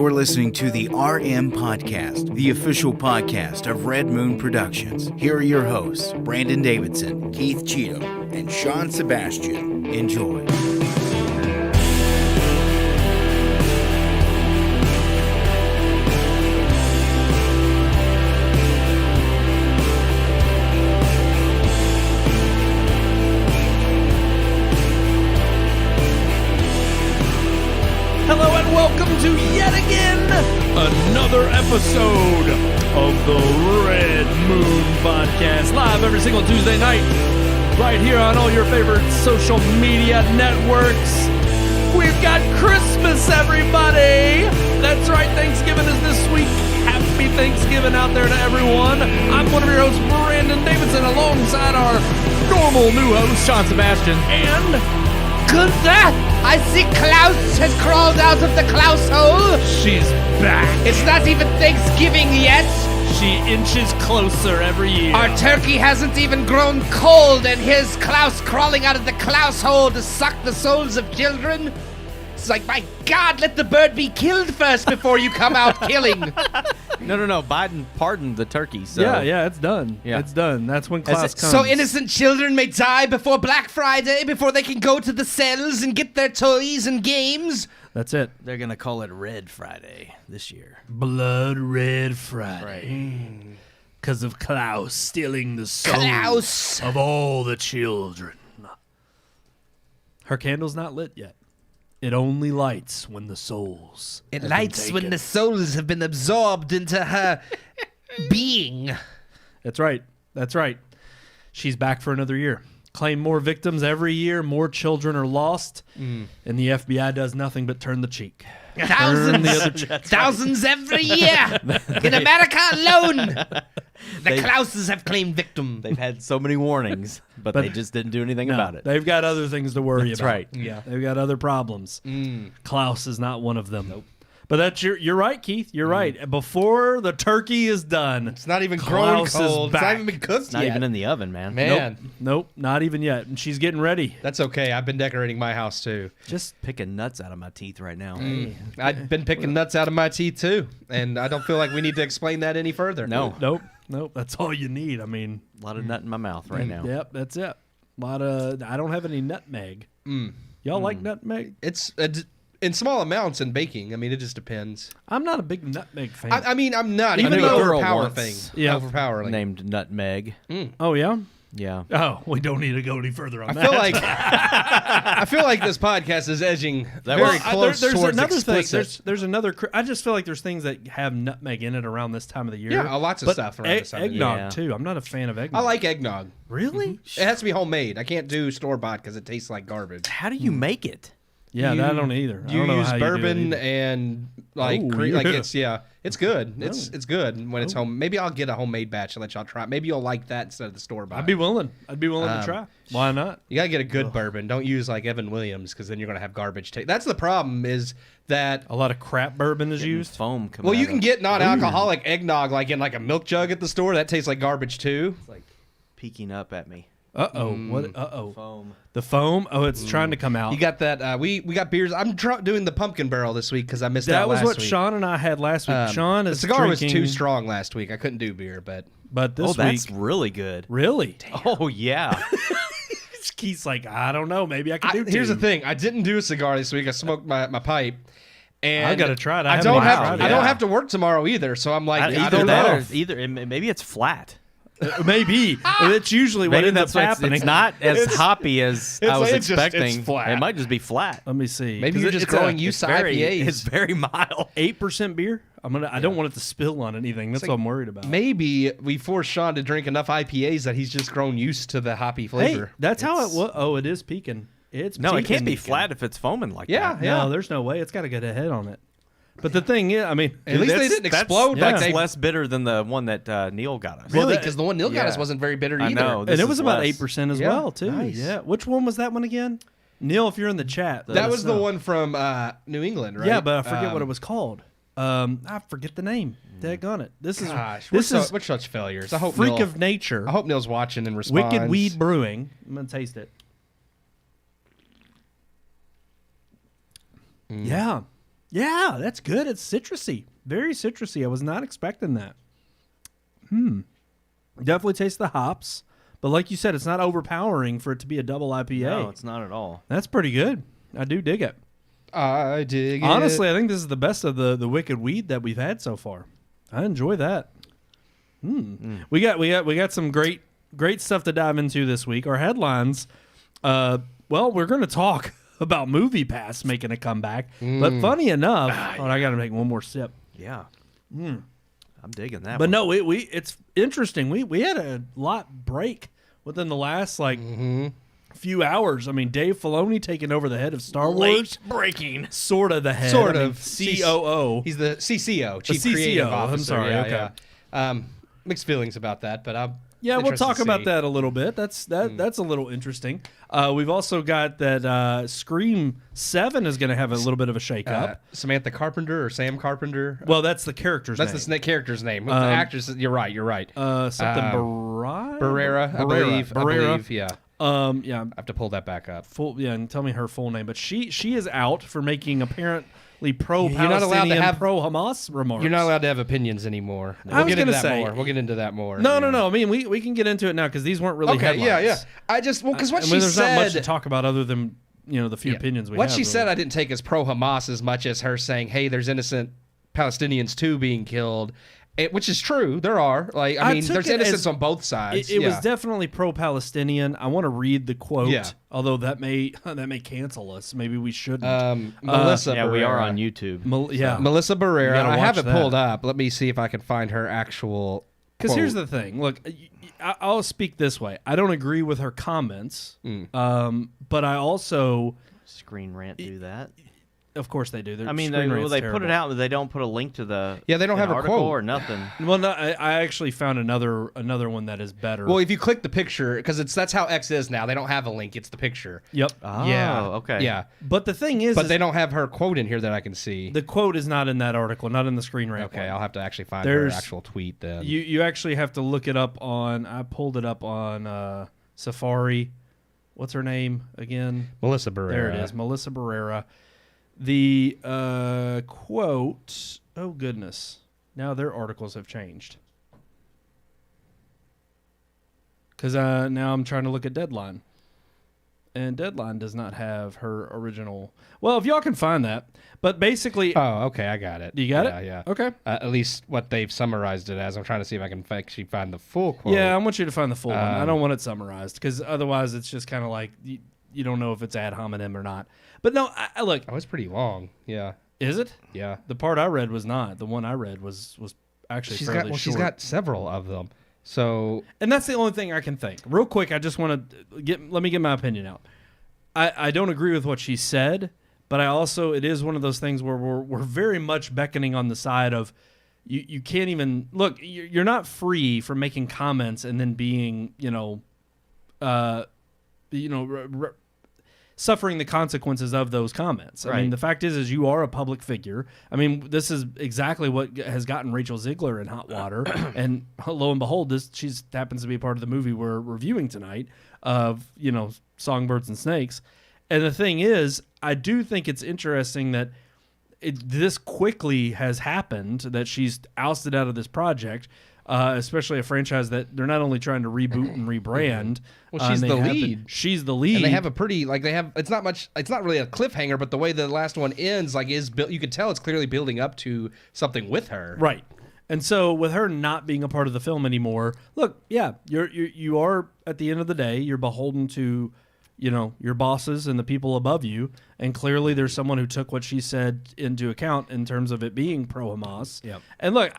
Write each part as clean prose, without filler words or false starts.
You're listening to the RMPodcast, the official podcast of Red Moon Productions. Here are your hosts, Brandon Davidson, Keith Cheatham, and Sean Sebastian. Enjoy. Hello and welcome to yet again another episode of the Red Moon Podcast, live every single Tuesday night, right here on all your favorite social media networks. We've got Christmas, everybody! That's right, Thanksgiving is this week. Happy Thanksgiving out there to everyone. I'm one of your hosts, Brandon Davidson, alongside our normal new host, Sean Sebastian, and... Gunther, I see Klaus has crawled out of the Klaus hole. she's back. It's not even Thanksgiving yet. She inches closer every year. Our turkey hasn't even grown cold, and here's Klaus crawling out of the Klaus hole to suck the souls of children. It's like, my God, let the bird be killed first before you come out killing. No. Biden pardoned the turkey. So. Yeah, it's done. Yeah. It's done. That's when Klaus comes. So innocent children may die before Black Friday, before they can go to the cells and get their toys and games. That's it. They're going to call it Red Friday this year. Blood Red Friday. Because of Klaus stealing the souls Klaus. of all the children. Her candle's not lit yet. It only lights when the souls It have been lights when taken. the souls have been absorbed into her being. That's right. That's right. She's back for another year. Claim more victims every year. More children are lost. And the FBI does nothing but turn the cheek. Turn the other cheek. Thousands every year. In America alone. The Klauses have claimed victim. They've had so many warnings, but they just didn't do anything about it. They've got other things to worry That's about. right. Yeah. They've got other problems. Klaus is not one of them. Nope. But that's you're right, Keith. You're right. Before the turkey is done, It's not even grown Klaus is cold. It's back. not even been cooked It's not yet. even in the oven, man. Man, Nope, not even yet. And she's getting ready. that's okay. I've been decorating my house too. Just picking nuts out of my teeth right now. I've been picking nuts out of my teeth too, and I don't feel like we need to explain that any further. No. Nope. That's all you need. I mean, A lot of nut in my mouth right now. yep, that's it. A lot of. I don't have any nutmeg. Y'all like nutmeg? It's in small amounts in baking. I mean, it just depends. I'm not a big nutmeg fan. I mean, I'm not. I Even knew the a girl overpower once. thing. Yeah. Overpowering. Named Nutmeg. oh yeah. Yeah. Oh, we don't need to go any further on I that. feel like I feel like this podcast is edging very was- close there's towards another explicit. thing. There's another. I just feel like there's things that have nutmeg in it around this time of the year. Yeah, lots of But stuff around this time of the year. eggnog Yeah. too. I'm not a fan of eggnog. I like eggnog. Really? It has to be homemade. I can't do store bought because it tastes like garbage. How do you make it? Yeah, that I don't either. I You don't know use how you do it bourbon either. and like Oh, like yeah. it's good. It's good when it's home. Maybe I'll get a homemade batch and let y'all try it. Maybe you'll like that instead of the store bought. I'd be willing to try. Why not? You gotta get a good bourbon. Don't use like Evan Williams because then you're gonna have garbage taste. That's the problem. Is that A lot of crap bourbon is used. Foam coming well, you out can of- get non-alcoholic eggnog like in like a milk jug at the store. That tastes like garbage too. It's like peeking up at me. What? Foam. The foam. Oh, it's trying to come out. You got that? We got beers. I'm doing the pumpkin barrel this week because I missed that out was last what week. Sean and I had last week. Sean the is cigar was drinking, too strong last week. I couldn't do beer, but but this Oh, that's week, really good. really? Oh, yeah. Keith's like, I don't know. Maybe I can do. here's two. the thing. I didn't do a cigar this week. I smoked my pipe. And I gotta try it. I I haven't don't even have. tried it. I don't Yeah. have to work tomorrow either. So I'm like, I Either don't that know. or either maybe it's flat. Maybe that's usually what Maybe ends that's up what's, happening. it's not as hoppy as I was it's just- expecting. it's flat. It might just be flat. Let me see. Maybe 'Cause you're just it's a growing used to IPAs. It's very mild. 8% beer. I don't want it to spill on anything. That's what I'm worried about. Maybe we forced Sean to drink enough IPAs that he's just grown used to the hoppy Hey, flavor. that's how it was. Oh, it is peaking. It's No, it can't be peaking. flat if it's foaming like Yeah, that. No, there's no way. It's got to get a head on it. But the thing is, I mean, At least they That's- didn't explode yeah. like That's they. less bitter than the one that Neil got us. Really, that- because the one Neil got us yeah. wasn't very bitter I either. know. and This it was is about less. 8% as Yeah, well, too. nice. Yeah. Which one was that one again? Neil, if you're in the chat, let That us was the know. one from New England, right? Yeah, but I forget what it was called. I forget the name. Daggone it. This is Gosh, this is we're such failures. I hope Freak Neil, of Nature. I hope Neil's watching and responds. Wicked Weed Brewing. I'm gonna taste it. Yeah, Yeah, that's good. It's citrusy. Very citrusy. I was not expecting that. Definitely taste the hops. But like you said, it's not overpowering for it to be a double IPA. No, it's not at all. That's pretty good. I do dig it. I dig it. Honestly, I think this is the best of the Wicked Weed that we've had so far. I enjoy that. We got some great stuff to dive into this week. Our headlines. Well, we're going to talk about MoviePass making a comeback. But funny enough, I got to make one more sip. Yeah. I'm digging that. But one. no, it's interesting. We had a lot break within the last few hours. I mean, Dave Filoni taking over the head of Star Wars. breaking. Sort of the head. Sort I mean, of. COO. He's the CCO, Chief CCO, Creative I'm Officer. sorry, Yeah, okay. yeah. Mixed feelings about that, but I'm We'll interested talk to about see. that a little bit. That's a little interesting. We've also got that Scream 7 is going to have a little bit of a shakeup. Samantha Carpenter or Sam Carpenter. Well, that's the character's name. That's the character's name. The actress. You're right. Something Barrera, I believe. Yeah. Yeah. I have to pull that back up. And tell me her full name. But she is out for making apparently pro-Palestinian, You're not allowed to have pro-Hamas remarks. You're not allowed to have opinions anymore. I was get into gonna that say- more. We'll get into that more. No. I mean, we can get into it now because these weren't really Okay. headlines. Yeah. I just because what I mean, she there's not much to said. talk about other than the few opinions we What have. she really. said, I didn't take as pro-Hamas as much as her saying, "Hey, there's innocent Palestinians too being killed." Which is true. There are. I mean, took there's it innocence as- on both sides. It was definitely pro-Palestinian. I want to read the quote, Yeah. although that may cancel us. Maybe we shouldn't. Melissa. Yeah, Barrera. we are on YouTube. Melissa Barrera. gotta I have watch it pulled that. up. Let me see if I can find her actual. Because quote. here's the thing. Look, I'll speak this way. I don't agree with her comments, but I also, Screen Rant do that. of course, they do. Their I mean, Screen Rant's they put terrible. it out, but they don't put a link to the Yeah, they don't have a article quote. or nothing. Well, no, I actually found another one that is better. Well, if you click the picture, because that's how X is now. They don't have a link. It's the picture. Yep. Oh, Yeah. okay. Yeah. But the thing is, But they don't have her quote in here that I can see. the quote is not in that article, not in the Screen Rant. Okay, one. I'll have to actually find There's- her actual tweet then. You actually have to look it up on. I pulled it up on Safari. What's her name again? Melissa Barrera. There it is, Melissa Barrera. The quote. Oh goodness! Now their articles have changed. Because now I'm trying to look at Deadline, and Deadline does not have her original. Well, if y'all can find that, but basically, Oh, okay, I got it. you got Yeah, it. Yeah. Okay. At least what they've summarized it as. I'm trying to see if I can actually find the full quote. Yeah, I want you to find the full one. I don't want it summarized because otherwise it's just kind of like you don't know if it's ad hominem or not. But no, I look. Oh, it's pretty long. Yeah. Is it? Yeah. The part I read was not. The one I read was actually fairly short. She's got several of them. So And that's the only thing I can think. Real quick, I just want to let me get my opinion out. I don't agree with what she said, but I also, it is one of those things where we're very much beckoning on the side of you can't even look. You're not free from making comments and then being suffering the consequences of those comments. I mean, Right. the fact is you are a public figure. I mean, this is exactly what has gotten Rachel Ziegler in hot water. And lo and behold, she happens to be a part of the movie we're reviewing tonight of, Songbirds and Snakes. And the thing is, I do think it's interesting that this quickly has happened, that she's ousted out of this project, especially a franchise that they're not only trying to reboot and rebrand. Well, she's and the they have lead. She's the lead. and they have a pretty it's not really a cliffhanger, but the way the last one ends is built. You could tell it's clearly building up to something with her. Right. And so with her not being a part of the film anymore, look, yeah, you are at the end of the day, you're beholden to, your bosses and the people above you. And clearly there's someone who took what she said into account in terms of it being pro-Hamas. Yep. And look,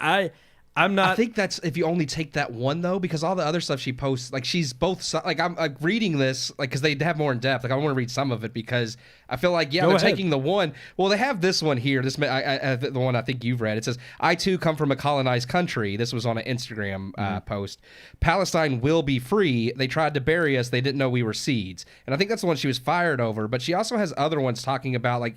I'm not. I think that's if you only take that one though, because all the other stuff she posts, she's both I'm reading this because they have more in depth. I want to read some of it because I feel like Go they're ahead. taking the one. Well, they have this one here. This the one I think you've read. It says, "I too come from a colonized country." This was on an Instagram post. "Palestine will be free. They tried to bury us. They didn't know we were seeds." And I think that's the one she was fired over. But she also has other ones talking about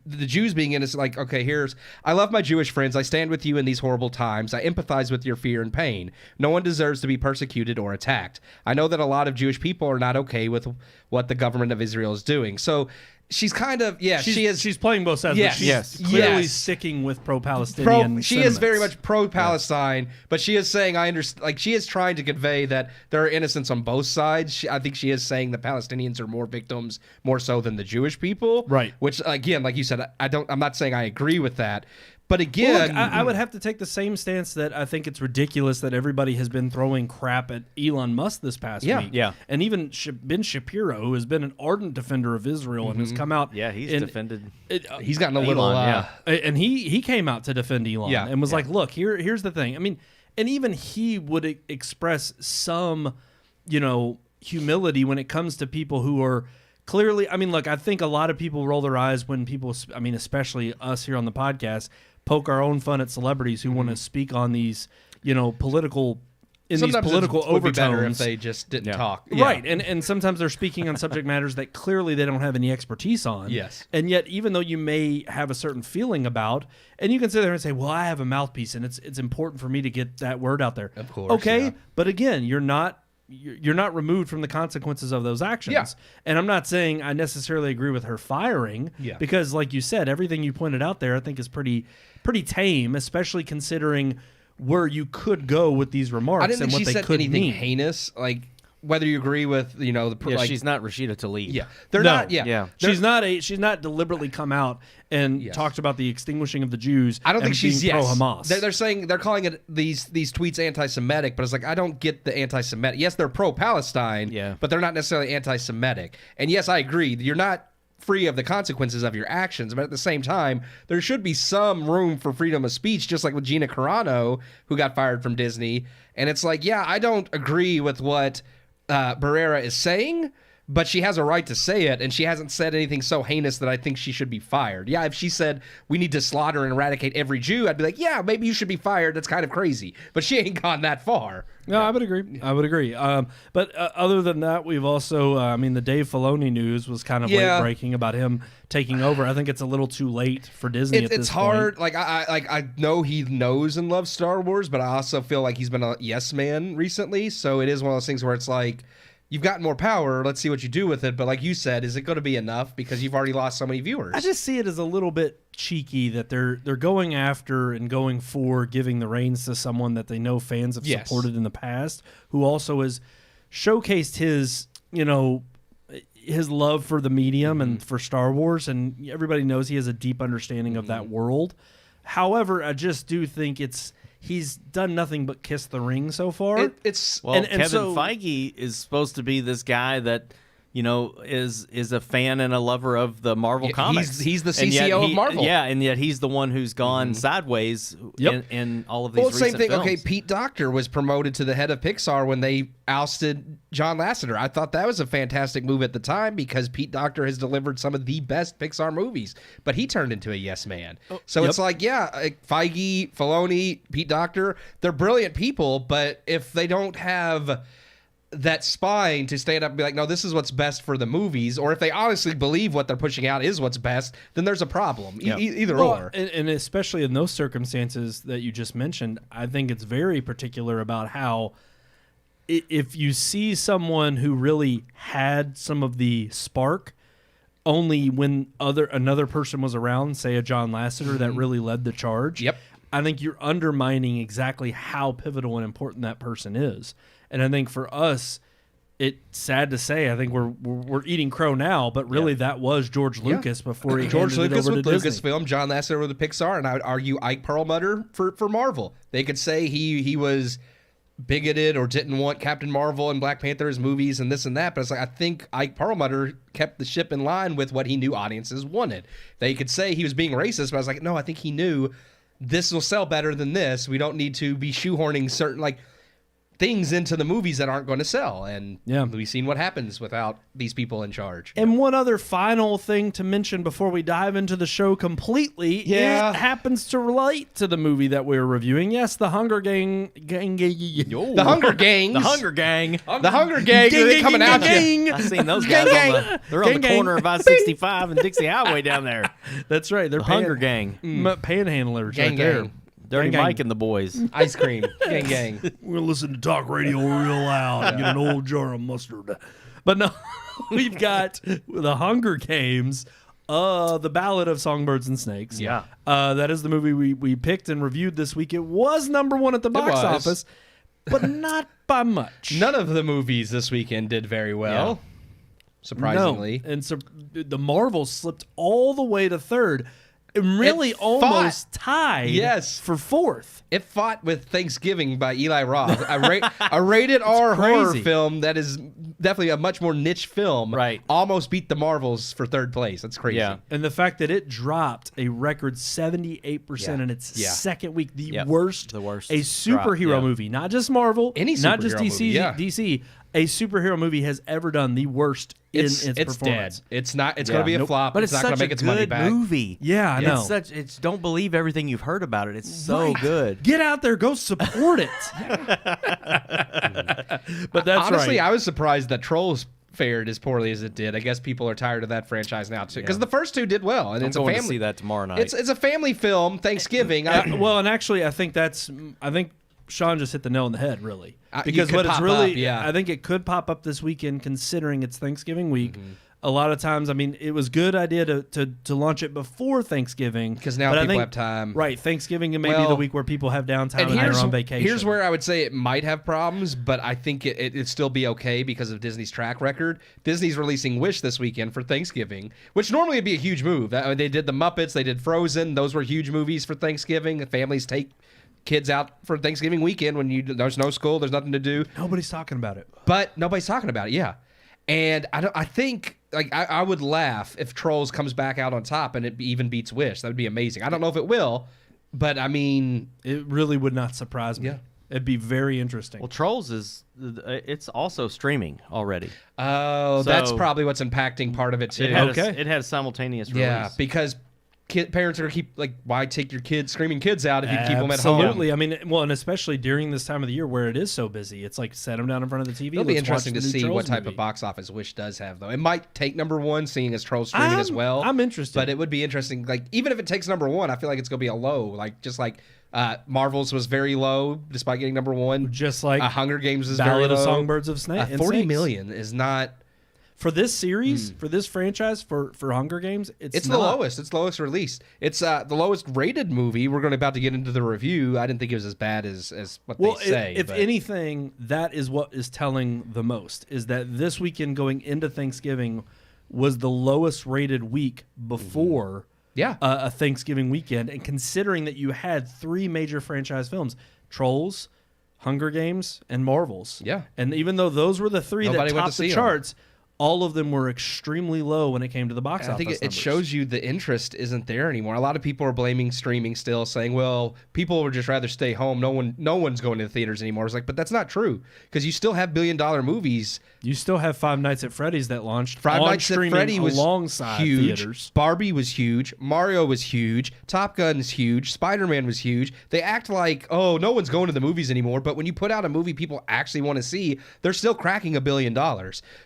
the Jews being innocent. Okay, I love my Jewish friends. I stand with you in these horrible times. I empathize with your fear and pain. No one deserves to be persecuted or attacked. I know that a lot of Jewish people are not okay with what the government of Israel is doing. So she's kind of She's playing both sides. Yes. But she's clearly sticking with pro-Palestinian. She is very much pro-Palestine, but she is saying she is trying to convey that there are innocents on both sides. I think she is saying the Palestinians are more victims, more so than the Jewish people. Right. Which again, like you said, I'm not saying I agree with that. But again, well, look, I would have to take the same stance that I think it's ridiculous that everybody has been throwing crap at Elon Musk this past week. Yeah. And even Ben Shapiro, who has been an ardent defender of Israel and has come out. Yeah, he's defended. He's gotten a Elon, little. And he came out to defend Elon and was like, look, here's the thing. I mean, and even he would express some, humility when it comes to people who are clearly. I mean, look, I think a lot of people roll their eyes when people, especially us here on the podcast, poke our own fun at celebrities who want to speak on these, political Sometimes these political it would be better overtones. if they just didn't talk. Right, and sometimes they're speaking on subject matters that clearly they don't have any expertise on. Yes. And yet, even though you may have a certain feeling about, and you can sit there and say, well, I have a mouthpiece, and it's important for me to get that word out there. Of course. Okay, but again, you're not removed from the consequences of those actions. Yeah. And I'm not saying I necessarily agree with her firing, because like you said, everything you pointed out there I think is pretty tame, especially considering where you could go with these remarks. I didn't think and what she they said could anything mean. heinous, like whether you agree with she's not Rashida Tlaib. Yeah, they're not. Yeah, She's not deliberately come out and talked about the extinguishing of the Jews. I don't think she's pro Hamas. They're saying they're calling it these tweets anti-Semitic, but it's like I don't get the anti-Semitic. Yes, they're pro-Palestine, but they're not necessarily anti-Semitic. And yes, I agree. You're not free of the consequences of your actions, but at the same time, there should be some room for freedom of speech, just like with Gina Carano, who got fired from Disney. And it's like, I don't agree with what Barrera is saying, but she has a right to say it, and she hasn't said anything so heinous that I think she should be fired. Yeah, if she said, we need to slaughter and eradicate every Jew, I'd be like, yeah, maybe you should be fired. That's kind of crazy. But she ain't gone that far. No, I would agree. But other than that, we've also, the Dave Filoni news was kind of late breaking about him taking over. I think it's a little too late for Disney at this point. It's hard. Like, I know he knows and loves Star Wars, but I also feel like he's been a yes man recently. So it is one of those things where it's like, you've got more power. Let's see what you do with it. But like you said, is it going to be enough? Because you've already lost so many viewers. I just see it as a little bit cheeky that they're going after and going for giving the reins to someone that they know fans have supported in the past, who also has showcased his, his love for the medium and for Star Wars. And everybody knows he has a deep understanding of that world. However, I just do think he's done nothing but kiss the ring so far. Kevin Feige is supposed to be this guy that, is a fan and a lover of the Marvel comics. He's the CCO of Marvel. Yeah, and yet he's the one who's gone sideways in all of these recent same thing. films. Okay, Pete Docter was promoted to the head of Pixar when they ousted John Lasseter. I thought that was a fantastic move at the time because Pete Docter has delivered some of the best Pixar movies, but he turned into a yes man. So it's like, Feige, Filoni, Pete Docter, they're brilliant people, but if they don't have that spine to stand up and be like, no, this is what's best for the movies, or if they honestly believe what they're pushing out is what's best, then there's a problem. Either or. And especially in those circumstances that you just mentioned, I think it's very particular about how if you see someone who really had some of the spark only when another person was around, say a John Lasseter that really led the charge, I think you're undermining exactly how pivotal and important that person is. And I think for us, it's sad to say, I think we're eating crow now, but really that was George Lucas before he George handed Lucas it over with to Disney. Lucasfilm, John Lasseter with the Pixar, and I would argue Ike Perlmutter for Marvel. They could say he was bigoted or didn't want Captain Marvel and Black Panther's movies and this and that, but it's like I think Ike Perlmutter kept the ship in line with what he knew audiences wanted. They could say he was being racist, but I was like, no, I think he knew this will sell better than this. We don't need to be shoehorning certain things into the movies that aren't going to sell. And we've seen what happens without these people in charge. And one other final thing to mention before we dive into the show completely, it happens to relate to the movie that we're reviewing. Yes, the Hunger Gang. The Hunger Gangs. The Hunger Gang. The Hunger Gang. They're coming out you. I've seen those guys they're on the corner of I-65 and Dixie Highway down there. That's right. They're the Hunger Gang. Panhandlers right there. Dirty Gang, Mike gang. and the boys. Ice cream. Gang, gang. We're going to listen to talk radio real loud and get an old jar of mustard. But no, we've got The Hunger Games, The Ballad of Songbirds and Snakes. Yeah. That is the movie we picked and reviewed this week. It was number one at the box was. office, but not by much. None of the movies this weekend did very well. Surprisingly. No. And so the Marvels slipped all the way to third. And really It almost fought. tied Yes. for fourth. It fought with Thanksgiving by Eli Roth, a rated R horror crazy. film that is definitely a much more niche film. Right. Almost beat the Marvels for third place. That's crazy. Yeah. And the fact that it dropped a record 78% in its Yeah. second week, the Yep. worst, The worst a superhero drop, yeah. movie, not just Marvel, Any not just superhero DC, movie, yeah. DC, a superhero movie has ever done the worst in its performance. dead. It's not. It's Yeah. going to be a Nope. flop. But it's it's not going such to make a its money good back. movie. Yeah, I know. It's don't believe everything you've heard about it. It's so Right. good. Get out there, go support it. But that's Honestly, right. I was surprised that Trolls fared as poorly as it did. I guess people are tired of that franchise now too, because the first two did well, and I'm it's a going family. to see that tomorrow night. It's a family film. Thanksgiving. Well, and actually, I think Sean just hit the nail on the head, really. You Because could what it's pop really, up, yeah. I think it could pop up this weekend, considering it's Thanksgiving week. A lot of times, I mean, it was a good idea to launch it before Thanksgiving, 'Cause now but I people think- have time. Right, Thanksgiving may be Well, the week where people have downtime and they're on vacation. Here's where I would say it might have problems, but I think it'd still be okay because of Disney's track record. Disney's releasing Wish this weekend for Thanksgiving, which normally would be a huge move. They did the Muppets, they did Frozen. Those were huge movies for Thanksgiving. Families take kids out for Thanksgiving weekend when there's no school, there's nothing to do. Nobody's talking about it. But nobody's talking about it, yeah. And I think I would laugh if Trolls comes back out on top and it even beats Wish. That would be amazing. I don't know if it will, but I mean, It really would not surprise me. Yeah. It'd be very interesting. well, Trolls it's also streaming already. oh, So- that's probably what's impacting part of it too. It had Okay. it had a simultaneous release. Yeah, because parents are why take your screaming kids out if you keep them at home? Absolutely. I mean, well, and especially during this time of the year where it is so busy, it's like set them down in front of the TV. It'll be let's watch interesting the to new see Trolls what type movie. of box office Wish does have, though. It might take number one, seeing as Trolls streaming as well. I'm interested. But it would be interesting. Like, even if it takes number one, I feel like it's going to be a low. Like, just like Marvel's was very low despite getting number one. Just like Hunger Games is very Ballad low. of Songbirds of Snake. 40 million is not... For this series, for this franchise, for Hunger Games, It's not. the lowest. It's the lowest released. It's the lowest rated movie. We're about to get into the review. I didn't think it was as bad as what Well, they say. if but- anything, that is what is telling the most, is that this weekend going into Thanksgiving was the lowest rated week before Yeah. a Thanksgiving weekend. And considering that you had three major franchise films, Trolls, Hunger Games, and Marvels. Yeah. And even though those were the three Nobody that went to topped the see 'em. charts, all of them were extremely low when it came to the box I office think it numbers. shows you the interest isn't there anymore. A lot of people are blaming streaming still, saying, "Well, people would just rather stay home. No one's going to the theaters anymore." It's like, but that's not true because you still have billion-dollar movies. You still have Five Nights at Freddy's that launched Five on Nights at streaming Freddy was alongside huge. theaters. Barbie was huge. Mario was huge. Top Gun's huge. Spider-Man was huge. They act like, oh, no one's going to the movies anymore. But when you put out a movie people actually want to see, they're still cracking $1 billion.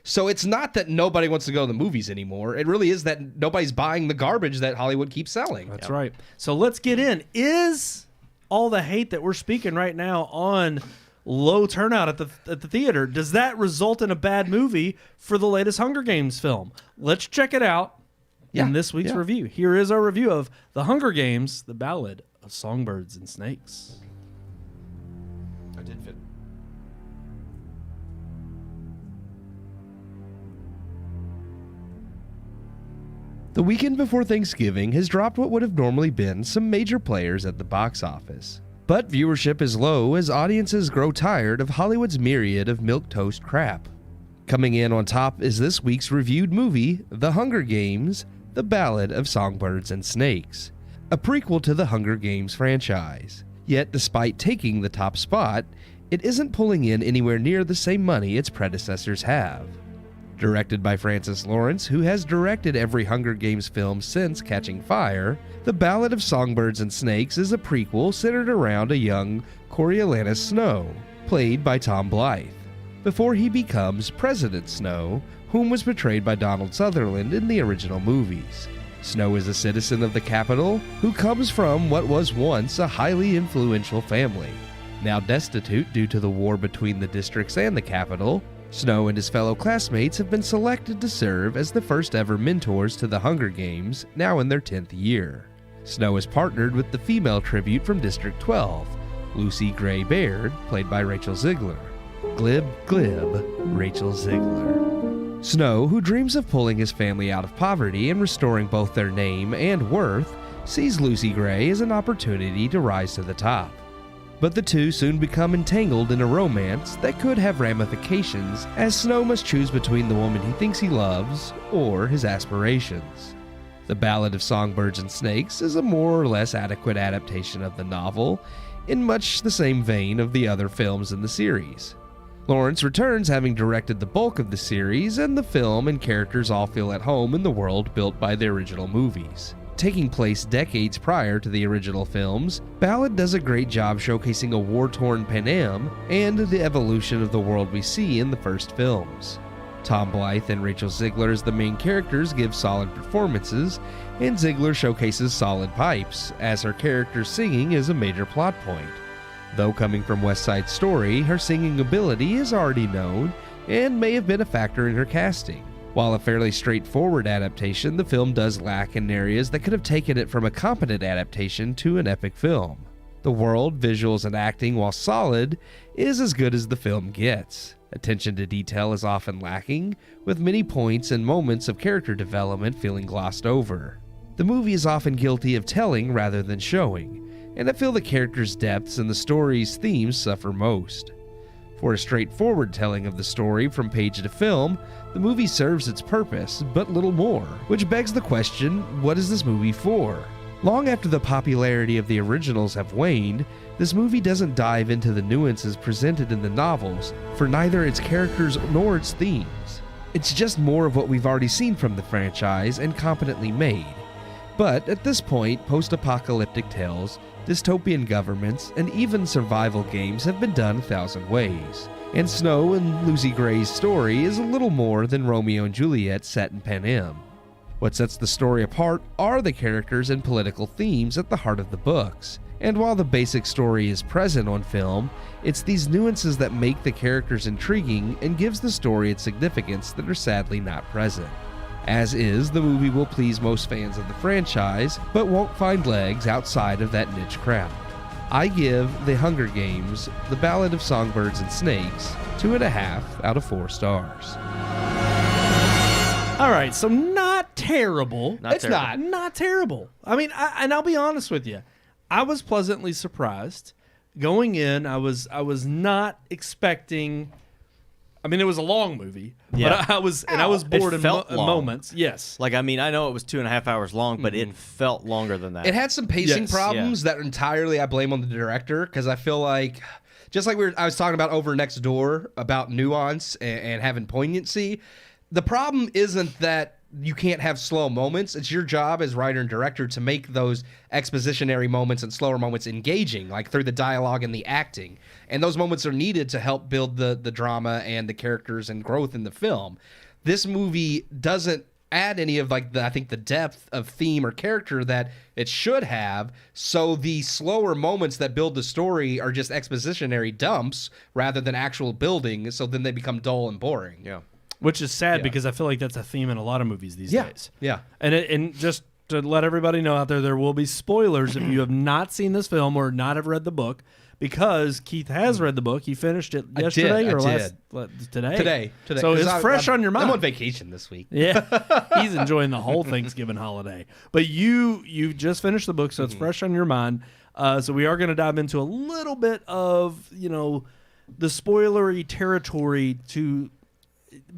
So it's not that nobody wants to go to the movies anymore. It really is that nobody's buying the garbage that Hollywood keeps selling. That's right. So let's get in. Is all the hate that we're speaking right now on low turnout at the theater, does that result in a bad movie for the latest Hunger Games film? Let's check it out in this week's review. Here is our review of The Hunger Games, The Ballad of Songbirds and Snakes. I did fit. The weekend before Thanksgiving has dropped what would have normally been some major players at the box office. But viewership is low as audiences grow tired of Hollywood's myriad of milquetoast crap. Coming in on top is this week's reviewed movie, The Hunger Games, The Ballad of Songbirds and Snakes, a prequel to the Hunger Games franchise. Yet despite taking the top spot, it isn't pulling in anywhere near the same money its predecessors have. Directed by Francis Lawrence, who has directed every Hunger Games film since Catching Fire, The Ballad of Songbirds and Snakes is a prequel centered around a young Coriolanus Snow, played by Tom Blythe, before he becomes President Snow, whom was portrayed by Donald Sutherland in the original movies. Snow is a citizen of the capital who comes from what was once a highly influential family. Now destitute due to the war between the districts and the capital, Snow and his fellow classmates have been selected to serve as the first ever mentors to the Hunger Games, now in their 10th year. Snow is partnered with the female tribute from District 12, Lucy Gray Baird, played by Rachel Ziegler. Glib, glib, Rachel Ziegler. Snow, who dreams of pulling his family out of poverty and restoring both their name and worth, sees Lucy Gray as an opportunity to rise to the top. But the two soon become entangled in a romance that could have ramifications, as Snow must choose between the woman he thinks he loves or his aspirations. The Ballad of Songbirds and Snakes is a more or less adequate adaptation of the novel, in much the same vein of the other films in the series. Lawrence returns having directed the bulk of the series, and the film and characters all feel at home in the world built by the original movies. Taking place decades prior to the original films, Ballad does a great job showcasing a war-torn Pan Am and the evolution of the world we see in the first films. Tom Blythe and Rachel Ziegler as the main characters give solid performances, and Ziegler showcases solid pipes, as her character's singing is a major plot point. Though coming from West Side Story, her singing ability is already known and may have been a factor in her casting. While a fairly straightforward adaptation, the film does lack in areas that could have taken it from a competent adaptation to an epic film. The world, visuals, and acting, while solid, is as good as the film gets. Attention to detail is often lacking, with many points and moments of character development feeling glossed over. The movie is often guilty of telling rather than showing, and I feel the characters' depths and the story's themes suffer most. For a straightforward telling of the story from page to film, the movie serves its purpose, but little more, which begs the question, what is this movie for? Long after the popularity of the originals have waned, this movie doesn't dive into the nuances presented in the novels for neither its characters nor its themes. It's just more of what we've already seen from the franchise and competently made. But at this point, post-apocalyptic tales, dystopian governments, and even survival games have been done 1,000 ways. And Snow and Lucy Gray's story is a little more than Romeo and Juliet set in Pan Am. What sets the story apart are the characters and political themes at the heart of the books. And while the basic story is present on film, it's these nuances that make the characters intriguing and gives the story its significance that are sadly not present. As is, the movie will please most fans of the franchise, but won't find legs outside of that niche crowd. I give The Hunger Games, The Ballad of Songbirds and Snakes, 2.5 out of 4 stars. All right, so not terrible. Not terrible. Not terrible. I mean, and I'll be honest with you. I was pleasantly surprised. Going in, I was not expecting. I mean, it was a long movie, but I was bored in moments. Yes, like I mean, I know it was 2.5 hours long, but it felt longer than that. It had some pacing problems that entirely I blame on the director, because I feel like, just like I was talking about over Next Door about nuance and having poignancy. The problem isn't that you can't have slow moments. It's your job as writer and director to make those expositionary moments and slower moments engaging, like through the dialogue and the acting. And those moments are needed to help build the drama and the characters and growth in the film. This movie doesn't add any of I think the depth of theme or character that it should have. So the slower moments that build the story are just expositionary dumps rather than actual building. So then they become dull and boring. Yeah. Which is sad because I feel like that's a theme in a lot of movies these days. Yeah. And just to let everybody know out there will be spoilers if you have not seen this film or not have read the book, because Keith has read the book. He finished it yesterday today. So it's fresh on your mind. I'm on vacation this week. Yeah. He's enjoying the whole Thanksgiving holiday. But you just finished the book, so it's fresh on your mind. So we are going to dive into a little bit of, the spoilery territory to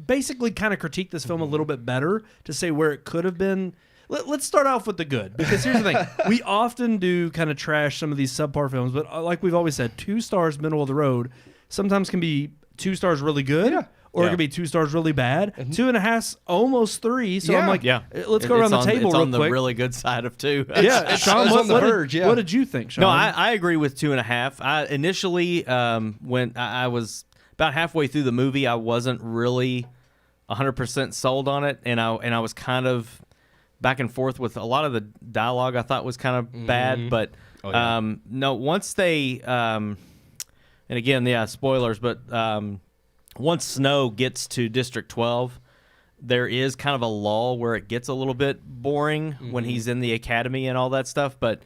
basically kind of critique this film a little bit better, to say where it could have been. Let's start off with the good, because here's the thing. We often do kind of trash some of these subpar films, but like we've always said, 2 stars middle of the road sometimes can be 2 stars really good, or it could be 2 stars really bad. 2.5, almost 3. So I'm like, let's go around the table real quick. It's on the really good side of 2. Yeah, Sean, what did you think, Sean? No, I agree with 2.5. I initially, when I was about halfway through the movie, I wasn't really 100% sold on it, and I was kind of back and forth with a lot of the dialogue. I thought was kind of bad, but no, once they and again, yeah, spoilers, but once Snow gets to District 12, there is kind of a lull where it gets a little bit boring when he's in the academy and all that stuff, but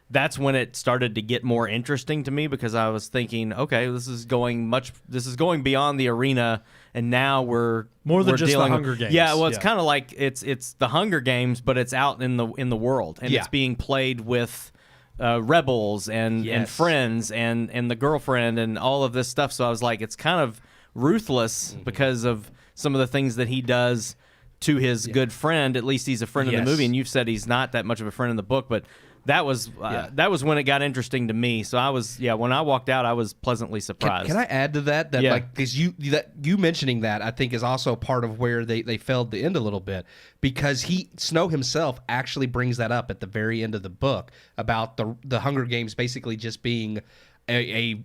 that's when it started to get more interesting to me, because I was thinking, okay, this is going beyond the arena, and now we're just the Hunger Games. Yeah, well, it's kind of like it's the Hunger Games, but it's out in the world, and it's being played with rebels and friends and the girlfriend and all of this stuff. So I was like, it's kind of ruthless because of some of the things that he does to his good friend. At least he's a friend in the movie, and you've said he's not that much of a friend in the book, but that was when it got interesting to me. So I was when I walked out, I was pleasantly surprised. Can I add to that like, because you mentioning that, I think, is also part of where they failed the end a little bit, because Snow himself actually brings that up at the very end of the book about the Hunger Games basically just being a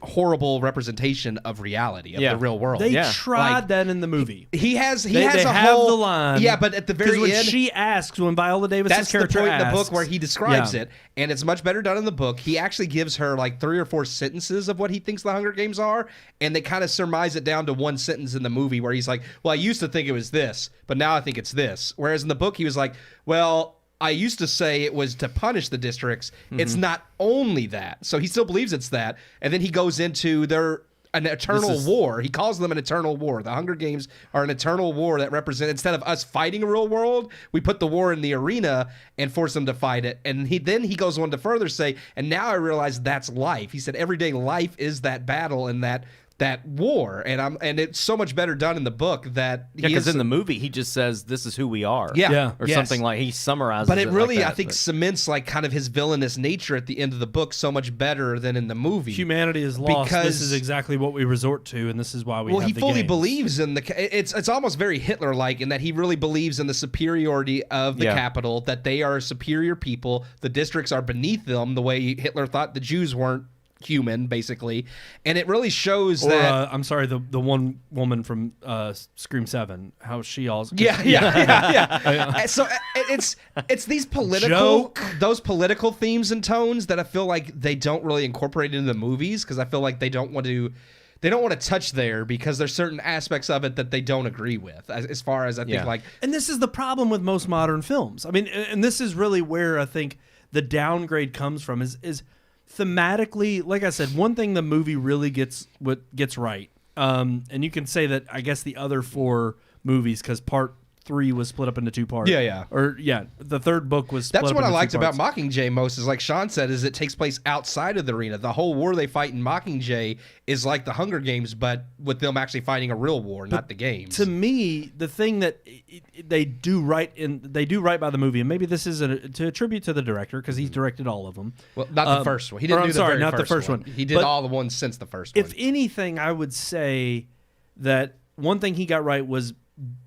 horrible representation of reality of the real world. They tried that in the movie. He has they a have whole the line. Yeah, but at the very when end, she asks, when Viola Davis's character that's the point asks, in the book where he describes it, and it's much better done in the book. He actually gives her like 3 or 4 sentences of what he thinks the Hunger Games are, and they kind of surmise it down to one sentence in the movie where he's like, well, I used to think it was this, but now I think it's this. Whereas in the book, he was like, well, I used to say it was to punish the districts. It's not only that. So he still believes it's that. And then he goes into an eternal war. He calls them an eternal war. The Hunger Games are an eternal war that represent, instead of us fighting a real world, we put the war in the arena and force them to fight it. And he goes on to further say, and now I realize that's life. He said everyday life is that battle and that war, and it's so much better done in the book that because in the movie he just says this is who we are, or something like he summarizes. But it really, like that, I think, cements like kind of his villainous nature at the end of the book so much better than in the movie. Humanity is lost. Because this is exactly what we resort to, and this is why we. Well, have he the fully games. believes in it's almost very Hitler-like in that he really believes in the superiority of the capital, that they are superior people. The districts are beneath them, the way Hitler thought the Jews weren't human, basically, and it really shows that. I'm sorry, the one woman from Scream 7, how she also. Yeah. So it's these those political themes and tones that I feel like they don't really incorporate into the movies, because I feel like they don't want to touch there, because there's certain aspects of it that they don't agree with, as far as I think like. And this is the problem with most modern films. I mean, and this is really where I think the downgrade comes from is thematically, like I said, one thing the movie really gets right, and you can say that I guess the other 4 movies, because part 3 was split up into 2 parts. The third book was split That's up what I into liked 2 about parts. Mockingjay most, is like Sean said, is it takes place outside of the arena. The whole war they fight in Mockingjay is like the Hunger Games, but with them actually fighting a real war, not the games. To me, the thing that they do right by the movie, and maybe this is to attribute to the director, because he's directed all of them. Well, not the first one. He didn't do the first one. He did all the ones since the first one. If anything, I would say that one thing he got right was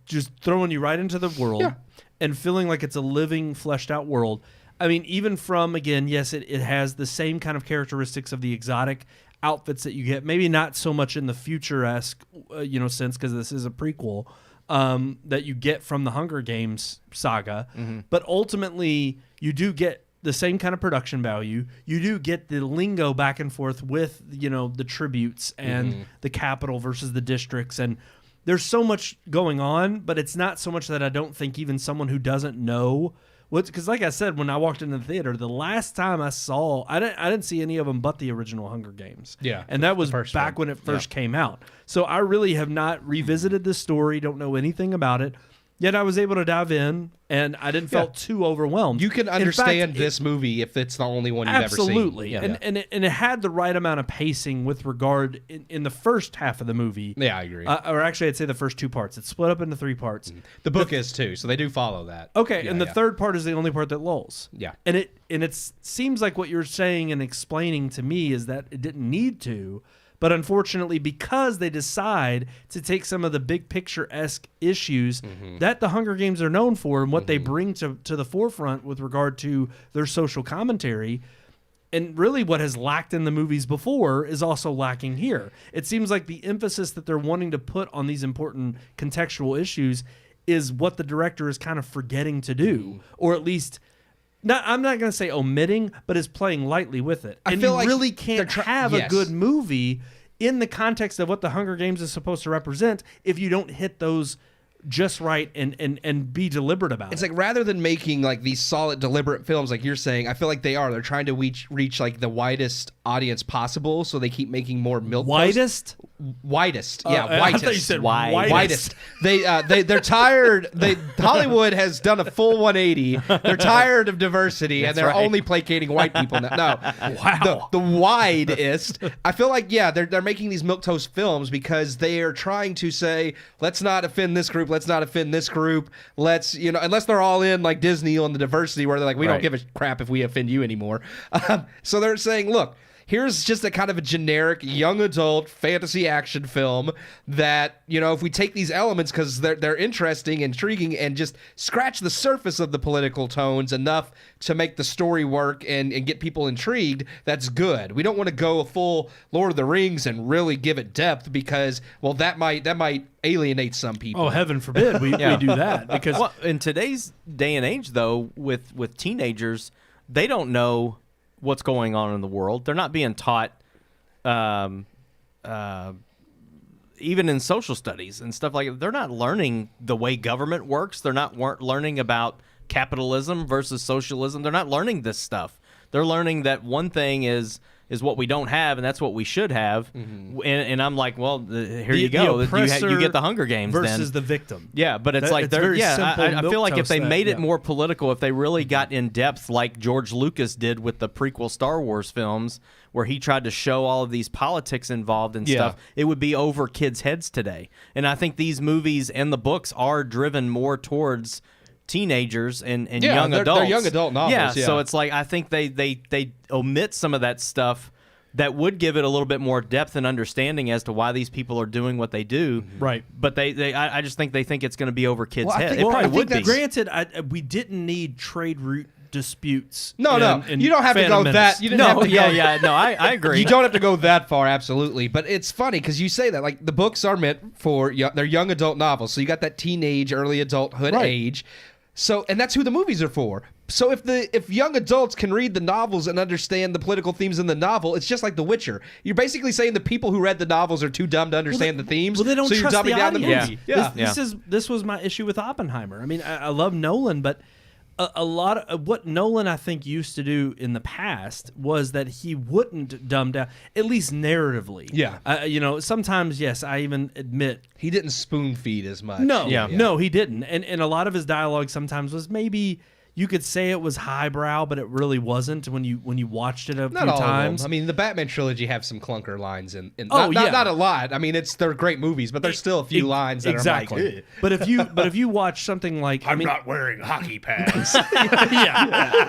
just throwing you right into the world and feeling like it's a living, fleshed out world. I mean, even from, again, yes, it has the same kind of characteristics of the exotic outfits that you get. Maybe not so much in the future-esque, sense, because this is a prequel, that you get from the Hunger Games saga. But ultimately, you do get the same kind of production value. You do get the lingo back and forth with, the tributes and the capital versus the districts, and there's so much going on, but it's not so much that I don't think even someone who doesn't know because like I said, when I walked into the theater, the last time I didn't see any of them but the original Hunger Games. Yeah. And that was back when it first came out. So I really have not revisited this story, don't know anything about it. Yet I was able to dive in, and I didn't feel too overwhelmed. You can understand this movie if it's the only one you've ever seen. Absolutely. And it had the right amount of pacing with regard in the first half of the movie. Yeah, I agree. Or actually, I'd say the first 2 parts. It's split up into 3 parts. The book is too, so they do follow that. Okay, and the third part is the only part that lulls. Yeah. And it seems like what you're saying and explaining to me is that it didn't need to. But unfortunately, because they decide to take some of the big picture-esque issues that the Hunger Games are known for and what they bring to the forefront with regard to their social commentary, and really what has lacked in the movies before is also lacking here. It seems like the emphasis that they're wanting to put on these important contextual issues is what the director is kind of forgetting to do, or at least. I'm not going to say omitting, but is playing lightly with it. And I feel you like really can't have a good movie in the context of what the Hunger Games is supposed to represent if you don't hit those just right and be deliberate about it. It's like rather than making like these solid, deliberate films, like you're saying, I feel like they're trying to reach like the widest audience possible, so they keep making more milk. Widest? Widest, I widest. thought you said widest. They're tired. Hollywood has done a full 180. They're tired of diversity, and they're only placating white people now. No, wow. The widest. I feel like they're making these milquetoast films because they are trying to say, let's not offend this group. Let's not offend this group. Let's unless they're all in like Disney on the diversity where they're like, we don't give a crap if we offend you anymore. So they're saying, look. Here's just a kind of a generic young adult fantasy action film that, if we take these elements because they're interesting, intriguing, and just scratch the surface of the political tones enough to make the story work and get people intrigued, that's good. We don't want to go a full Lord of the Rings and really give it depth because, well, that might alienate some people. Oh, heaven forbid we do that. Because in today's day and age, though, with teenagers, they don't know what's going on in the world. They're not being taught, even in social studies and stuff like that. They're not learning the way government works. They're not learning about capitalism versus socialism. They're not learning this stuff. They're learning that one thing is what we don't have, and that's what we should have. Mm-hmm. And I'm like, well, here you go. You get the Hunger Games versus then. The victim. Yeah, but it's I feel like if they made it more political, if they really got in depth like George Lucas did with the prequel Star Wars films, where he tried to show all of these politics involved and stuff, it would be over kids' heads today. And I think these movies and the books are driven more towards teenagers and young adults. They're young adult novels. Yeah, so it's like I think they omit some of that stuff that would give it a little bit more depth and understanding as to why these people are doing what they do. Right. But I just think they think it's going to be over kids' heads. It I probably would be. Granted, we didn't need trade route disputes. No, you don't have to go that. You didn't have to go. No, I agree. You don't have to go that far, absolutely. But it's funny because you say that like the books are meant for they're young adult novels, so you got that teenage, early adulthood age. So, and that's who the movies are for. So if young adults can read the novels and understand the political themes in the novel, it's just like The Witcher. You're basically saying the people who read the novels are too dumb to understand the themes. Well, they don't so trust you're dumbing the down the audience. movie. This was my issue with Oppenheimer. I mean, I love Nolan, but a lot of what Nolan I think used to do in the past was that he wouldn't dumb down, at least narratively. Yeah. Sometimes, yes, I even admit he didn't spoon feed as much. No, he didn't. And a lot of his dialogue sometimes was maybe you could say it was highbrow, but it really wasn't when you watched it a few times. I mean, the Batman trilogy have some clunker lines not a lot. I mean, they're great movies, but there's still a few lines that are like, But if you watch something like I'm not wearing hockey pads.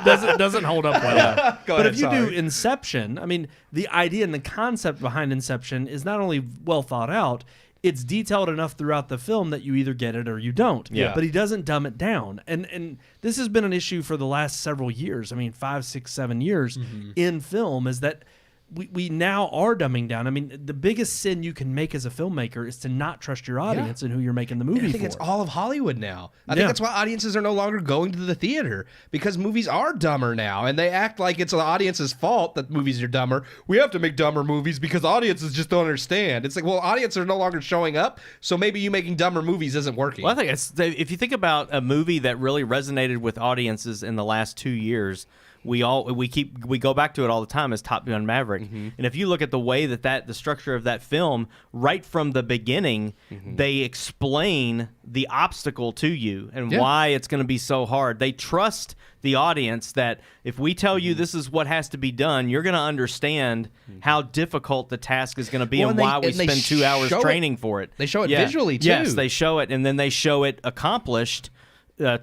doesn't hold up well. But if you do Inception, I mean, the idea and the concept behind Inception is not only well thought out, it's detailed enough throughout the film that you either get it or you don't. Yeah. But he doesn't dumb it down. And this has been an issue for the last several years. I mean, 5, 6, 7 years in film is that we now are dumbing down. I mean, the biggest sin you can make as a filmmaker is to not trust your audience and who you're making the movie for. I think it's all of Hollywood now. I think that's why audiences are no longer going to the theater, because movies are dumber now, and they act like it's the audience's fault that movies are dumber. We have to make dumber movies because audiences just don't understand. It's like, well, audiences are no longer showing up, so maybe you making dumber movies isn't working. Well, I think if you think about a movie that really resonated with audiences in the last 2 years, we go back to it all the time as Top Gun Maverick. And if you look at the way that the structure of that film, right from the beginning, they explain the obstacle to you and why it's going to be so hard. They trust the audience that if we tell you this is what has to be done, you're going to understand how difficult the task is going to be and why we spend 2 hours training for it. They show it visually, too. Yes, they show it, and then they show it accomplished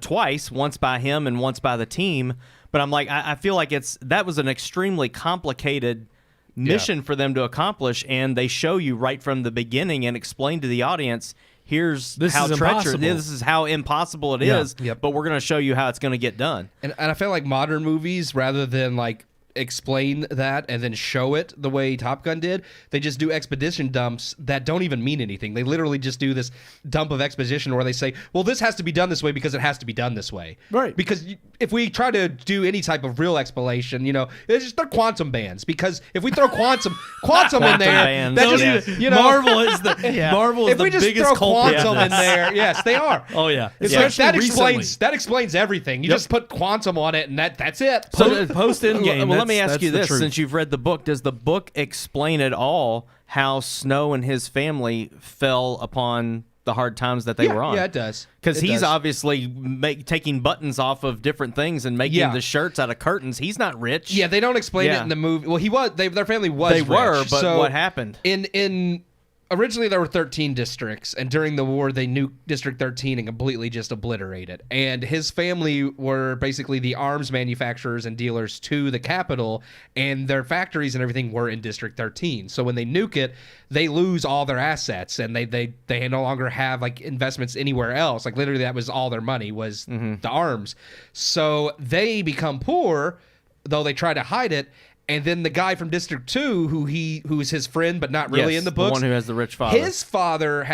twice, once by him and once by the team. But I'm like, I feel like that was an extremely complicated mission for them to accomplish, and they show you right from the beginning and explain to the audience, here's how treacherous, this is how impossible it is, but we're going to show you how it's going to get done. And I feel like modern movies, rather than like explain that and then show it the way Top Gun did. They just do exposition dumps that don't even mean anything. They literally just do this dump of exposition where they say, well, this has to be done this way because it has to be done this way. Right. Because if we try to do any type of real explanation, it's just they're quantum bands. Because if we throw quantum in there, bands. that just, Marvel is the Marvel is if we the just biggest throw culprit. quantum in there, yes, they are. Oh yeah, That recently. explains everything. You just put quantum on it, and that's it. So post Endgame. Well, let me ask you this: truth. since you've read the book, does the book explain at all how Snow and his family fell upon the hard times that they were on? Yeah, it does. Because he's does. obviously taking buttons off of different things and making the shirts out of curtains. He's not rich. Yeah, they don't explain it in the movie. Well, he was. Their family was. They were, rich. but So what happened? Originally, there were 13 districts, and during the war, they nuked District 13 and completely just obliterated. And his family were basically the arms manufacturers and dealers to the capital, and their factories and everything were in District 13. So when they nuke it, they lose all their assets, and they no longer have like investments anywhere else. Like literally, that was all their money was the arms. So they become poor, though they try to hide it. And then the guy from District 2, who is his friend but not really in the books, the one who has the rich father. His father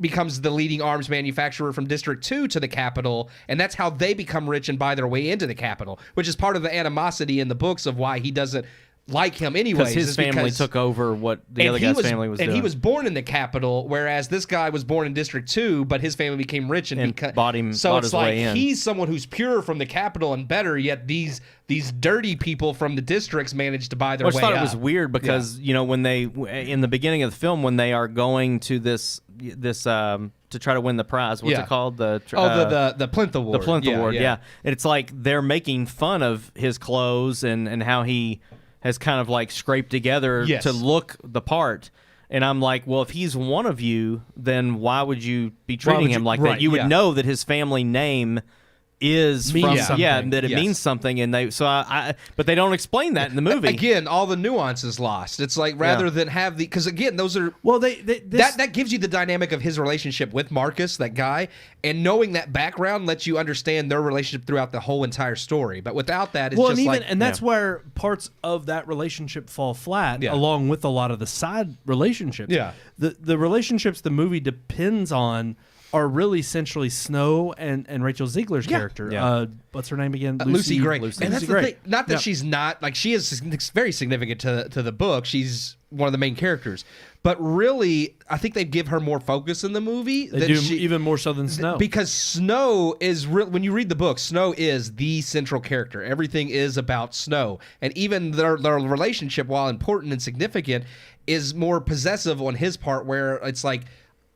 becomes the leading arms manufacturer from District 2 to the capital, and that's how they become rich and buy their way into the capital, which is part of the animosity in the books of why he doesn't like him anyways. Because his family took over what the other guy's family was doing. And he was born in the capital, whereas this guy was born in District 2, but his family became rich and bought his way in. He's someone who's pure from the capital and better, yet these dirty people from the districts managed to buy their way up. I thought it was weird because, when they, in the beginning of the film, when they are going to this to try to win the prize, what's it called? The Plinth Award. The Plinth Award, yeah. And it's like they're making fun of his clothes and how he has kind of like scraped together to look the part. And I'm like, well, if he's one of you, then why would you be treating him like that? You would know that his family name means something. That it means something, and but they don't explain that in the movie. Again, all the nuance is lost. It's like rather than have because again, those are that gives you the dynamic of his relationship with Marcus, that guy, and knowing that background lets you understand their relationship throughout the whole entire story. But without that, it's that's where parts of that relationship fall flat, along with a lot of the side relationships. Yeah, the relationships the movie depends on are really essentially Snow and Rachel Ziegler's character. Yeah. What's her name again? Lucy Gray. And that's the thing. Not that Yep. she's not, like, she is very significant to the book. She's one of the main characters. But really, I think they give her more focus in the movie. They do even more so than Snow. Because Snow is, when you read the book, Snow is the central character. Everything is about Snow. And even their relationship, while important and significant, is more possessive on his part, where it's like,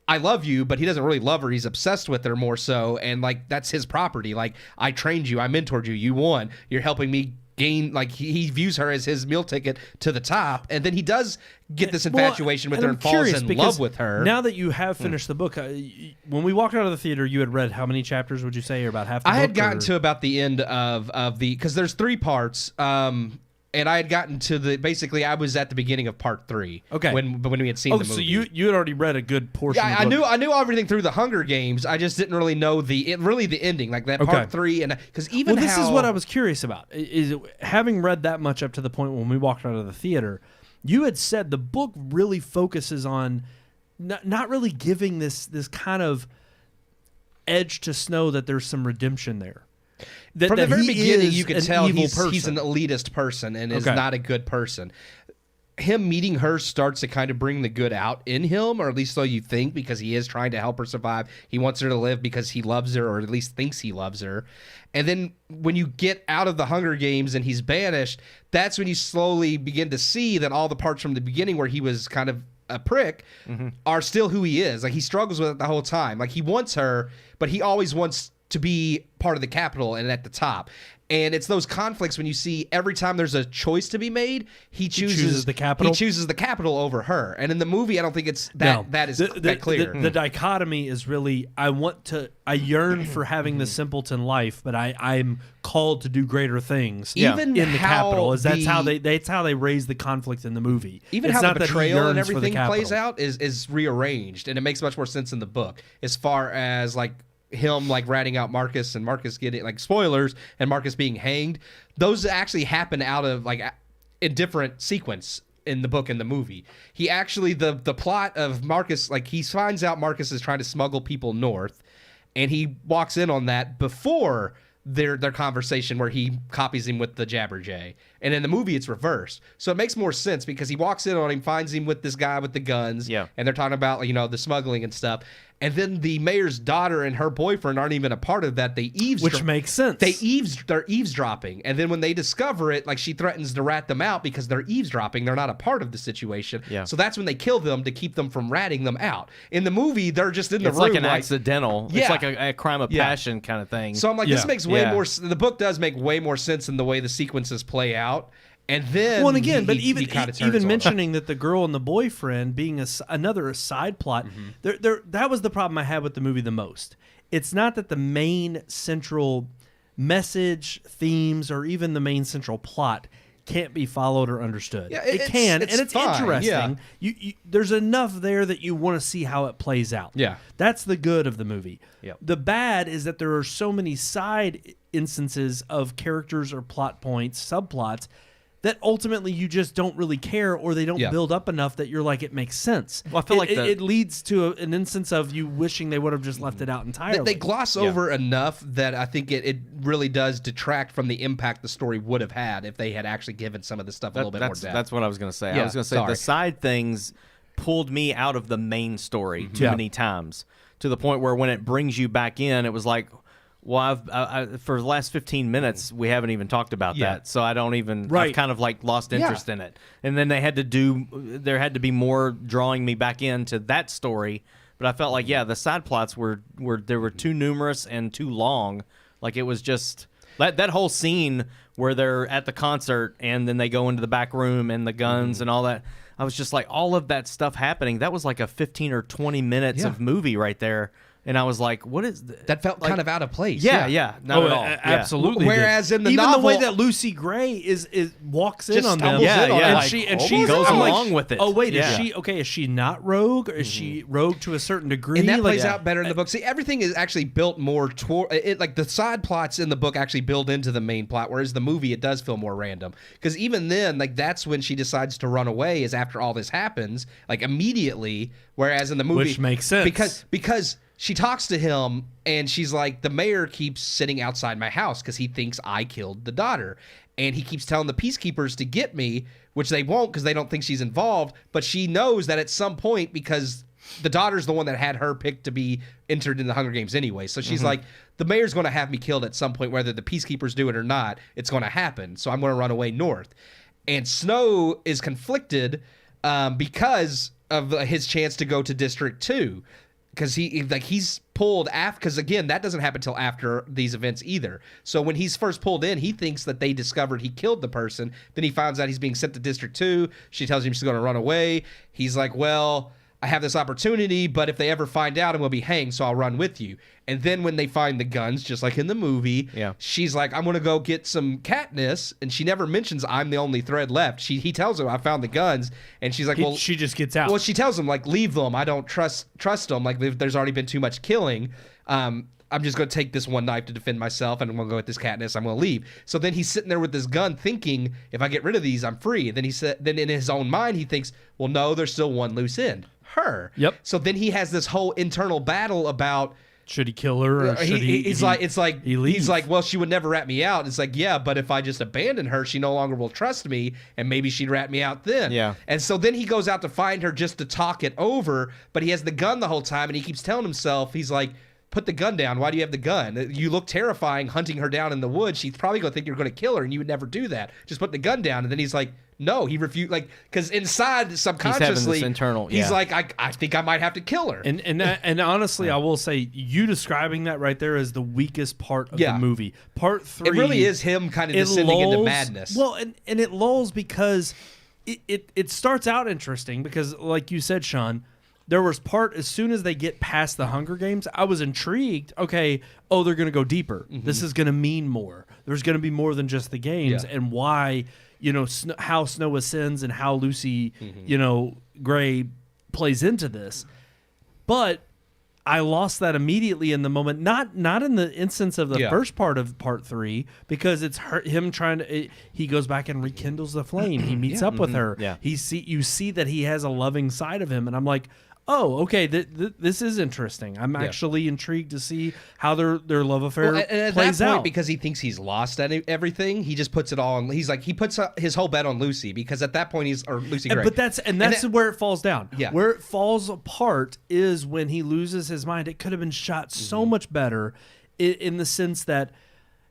I love you, but he doesn't really love her. He's obsessed with her more so, and like that's his property. Like, I trained you, I mentored you, you won. You're helping me gain. Like, he views her as his meal ticket to the top, and then he does get this infatuation with her and falls in love with her. Now that you have finished the book, when we walked out of the theater, you had read how many chapters? Would you say, or about half? The book, I had gotten to about the end of the, because there's 3 parts. And I had gotten to basically I was at the beginning of part 3. Okay. When we had seen the movie. So you had already read a good portion. Yeah, of the book. I knew everything through the Hunger Games. I just didn't really know the ending, like that part 3, and because even this is what I was curious about. Is having read that much up to the point when we walked out of the theater, you had said the book really focuses on not really giving this kind of edge to Snow that there's some redemption there. From the very beginning, you could tell he's an elitist person and is not a good person. Him meeting her starts to kind of bring the good out in him, or at least so you think, because he is trying to help her survive. He wants her to live because he loves her, or at least thinks he loves her. And then when you get out of the Hunger Games and he's banished, that's when you slowly begin to see that all the parts from the beginning where he was kind of a prick are still who he is. Like, he struggles with it the whole time. Like, he wants her, but he always wants to be part of the capital and at the top. And it's those conflicts when you see every time there's a choice to be made, he chooses the capital. He chooses the capital over her. And in the movie, I don't think it's that clear. The dichotomy is really, I yearn for having the simpleton life, but I'm called to do greater things. Even in the capital, that's how they raise the conflict in the movie. Even how the betrayal and everything plays out is rearranged, and it makes much more sense in the book as far as like him like ratting out Marcus and Marcus getting like spoilers and Marcus being hanged, those actually happen out of like in different sequence in the book and the movie. He actually the plot of Marcus, like he finds out Marcus is trying to smuggle people north, and he walks in on that before their conversation where he copies him with the Jabberjay. And in the movie, it's reversed. So it makes more sense because he walks in on him, finds him with this guy with the guns, and they're talking about, you know, the smuggling and stuff. And then the mayor's daughter and her boyfriend aren't even a part of that. They eavesdrop. Which makes sense. They're eavesdropping. And then when they discover it, like she threatens to rat them out because they're eavesdropping. They're not a part of the situation. Yeah. So that's when they kill them to keep them from ratting them out. In the movie, they're just in the room. It's like an accidental. Yeah. It's like a crime of passion kind of thing. So I'm like, this makes way more. The book does make way more sense in the way the sequences play out. And then, well, and again, but he kinda turns even on mentioning that the girl and the boyfriend being another side plot, that was the problem I had with the movie the most. It's not that the main central message, themes, or even the main central plot can't be followed or understood. Yeah, it can, and it's fine, interesting. yeah. You, there's enough there that you want to see how it plays out. Yeah. That's the good of the movie. Yep. The bad is that there are so many side instances of characters or plot points, subplots, that ultimately you just don't really care, or they don't build up enough that you're like, it makes sense. Well, I feel like it leads to an instance of you wishing they would have just left it out entirely. They gloss over enough that I think it really does detract from the impact the story would have had if they had actually given some of the stuff a little bit more depth. That's what I was going to say. Yeah, I was going to say the side things pulled me out of the main story too many times, to the point where when it brings you back in, it was like, well, for the last 15 minutes, we haven't even talked about that, so I don't even. I've kind of like lost interest in it. And then there had to be more drawing me back into that story. But I felt like, the side plots were too numerous and too long. Like it was just that whole scene where they're at the concert and then they go into the back room and the guns and all that. I was just like, all of that stuff happening. That was like a 15 or 20 minutes of movie right there. And I was like, what is that? Felt like, kind of out of place. Not at all. Absolutely. Whereas in the even novel, the way that Lucy Gray is walks in on them, and she goes along with it. Oh wait, is she not rogue? Or is she rogue to a certain degree? And that plays out better in the book. See, everything is actually built more toward it. Like the side plots in the book actually build into the main plot, whereas the movie it does feel more random. Because even then, like that's when she decides to run away, is after all this happens, like immediately. Whereas in the movie, which makes sense because she talks to him and she's like, the mayor keeps sitting outside my house because he thinks I killed the daughter. And he keeps telling the peacekeepers to get me, which they won't because they don't think she's involved. But she knows that at some point, because the daughter's the one that had her picked to be entered in the Hunger Games anyway. So she's like, the mayor's going to have me killed at some point, whether the peacekeepers do it or not. It's going to happen. So I'm going to run away north. And Snow is conflicted because of his chance to go to District 2. Because he's pulled after, because again, that doesn't happen until after these events either. So when he's first pulled in, he thinks that they discovered he killed the person. Then he finds out he's being sent to District 2. She tells him she's going to run away. He's like, well, I have this opportunity, but if they ever find out, I'm going to be hanged, so I'll run with you. And then when they find the guns, just like in the movie, she's like, I'm going to go get some Katniss, and she never mentions I'm the only thread left. He tells her, I found the guns, and she's like, well... She just gets out. Well, she tells him, like, leave them. I don't trust them. Like, there's already been too much killing. I'm just going to take this one knife to defend myself, and I'm going to go with this Katniss. I'm going to leave. So then he's sitting there with this gun thinking, if I get rid of these, I'm free. And then in his own mind, he thinks, well, no, there's still one loose end. Her. Yep. So then he has this whole internal battle about, should he kill her? Or should he's like, well, she would never rat me out. It's like, yeah, but if I just abandon her, she no longer will trust me, and maybe she'd rat me out then. Yeah. And so then he goes out to find her just to talk it over, but he has the gun the whole time, and he keeps telling himself, he's like, put the gun down. Why do you have the gun? You look terrifying hunting her down in the woods. She's probably going to think you're going to kill her, and you would never do that. Just put the gun down. And then he's like, no, he refused, like, because inside subconsciously, he's like, I think I might have to kill her. And honestly, I will say, you describing that right there is the weakest part of the movie. Part 3, it really is him kind of descending into madness. Well, and it lulls because it starts out interesting because, like you said, Sean, there was as soon as they get past the Hunger Games, I was intrigued. Okay, they're going to go deeper. This is going to mean more. There's going to be more than just the games, and why, how Snow ascends and how Lucy, Gray plays into this. But I lost that immediately in the moment. Not in the instance of the first part of part 3, because it's him trying to. He goes back and rekindles the flame. He meets up with her. Yeah. You see that he has a loving side of him, and I'm like, oh, okay, this is interesting. I'm actually intrigued to see how their love affair and at plays that point, out. because he thinks he's lost everything, he just puts it all on. He's like, he puts his whole bet on Lucy, because at that point Lucy Gray. But that's where it falls down. Yeah. Where it falls apart is when he loses his mind. It could have been shot so much better in the sense that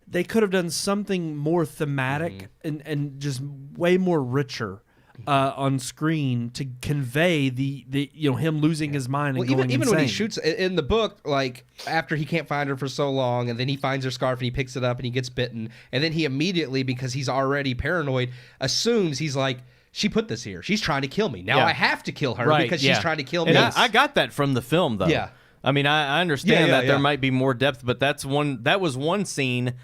they could have done something more thematic and just way more richer on screen to convey the him losing his mind and going even insane. when he shoots in the book, like after he can't find her for so long, and then he finds her scarf and he picks it up and he gets bitten, and then he immediately, because he's already paranoid, assumes he's like, she put this here, she's trying to kill me now. I have to kill her because she's trying to kill me. And I got that from the film though. Yeah. I mean, I understand that there might be more depth, but that was one scene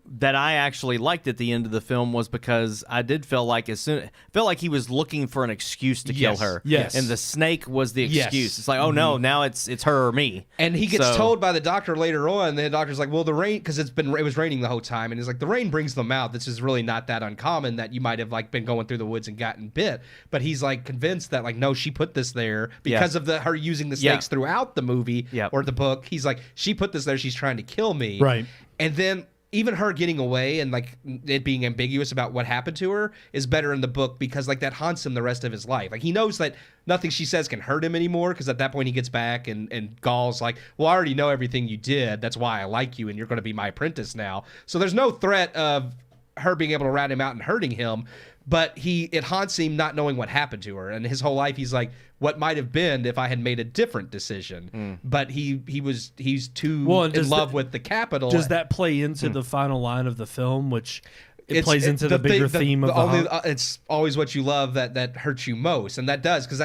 that I actually liked at the end of the film, was because I did feel like he was looking for an excuse to kill her. Yes. And the snake was the excuse. Yes. It's like, oh no, now it's her or me. And he gets told by the doctor later on, the doctor's like, well, the rain, because it was raining the whole time, and he's like, the rain brings them out. This is really not that uncommon that you might have like been going through the woods and gotten bit. But he's like convinced that like, no, she put this there because of her using the snakes throughout the movie or the book. He's like, she put this there, she's trying to kill me. Right. And then even her getting away and like it being ambiguous about what happened to her is better in the book, because like that haunts him the rest of his life. Like he knows that nothing she says can hurt him anymore, because at that point he gets back and Gaul's like, well, I already know everything you did. That's why I like you, and you're going to be my apprentice now. So there's no threat of her being able to rat him out and hurting him, but it haunts him not knowing what happened to her. And his whole life he's like, what might have been if I had made a different decision. But he's too in love with the capital. Does that play into the final line of the film, which it plays into the bigger theme of it's always what you love that hurts you most, and that does, because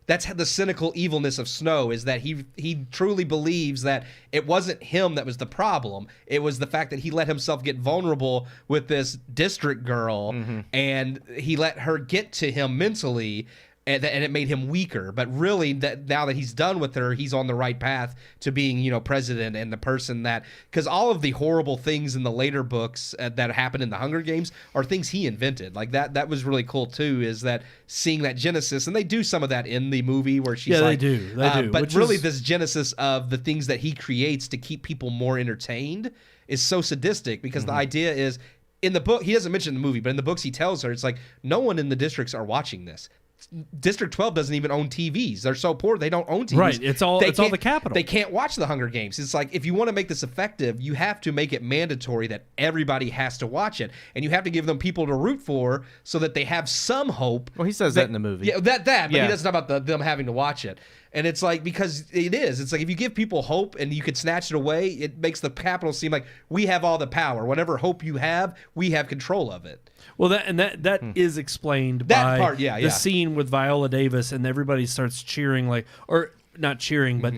that's the cynical evilness of Snow, is that he truly believes that it wasn't him that was the problem. It was the fact that he let himself get vulnerable with this district girl, and he let her get to him mentally, and it made him weaker. But really, now that he's done with her, he's on the right path to being, president and the person that, because all of the horrible things in the later books that happened in the Hunger Games are things he invented. Like that was really cool too, is that seeing that genesis, and they do some of that in the movie where she's like, they do. But really, this genesis of the things that he creates to keep people more entertained is so sadistic, because the idea is, in the book, he doesn't mention in the movie, but in the books he tells her, it's like, no one in the districts are watching this. District 12 doesn't even own TVs. They're so poor they don't own TVs. Right, it's all the capital. They can't watch the Hunger Games. It's like, if you want to make this effective, you have to make it mandatory that everybody has to watch it, and you have to give them people to root for so that they have some hope. Well, he says that in the movie. Yeah, but he doesn't know about them having to watch it. And it's like, because it's like, if you give people hope and you could snatch it away, it makes the capital seem like we have all the power. Whatever hope you have, we have control of it. Well, that is explained by the scene with Viola Davis, and everybody starts cheering, or not cheering, but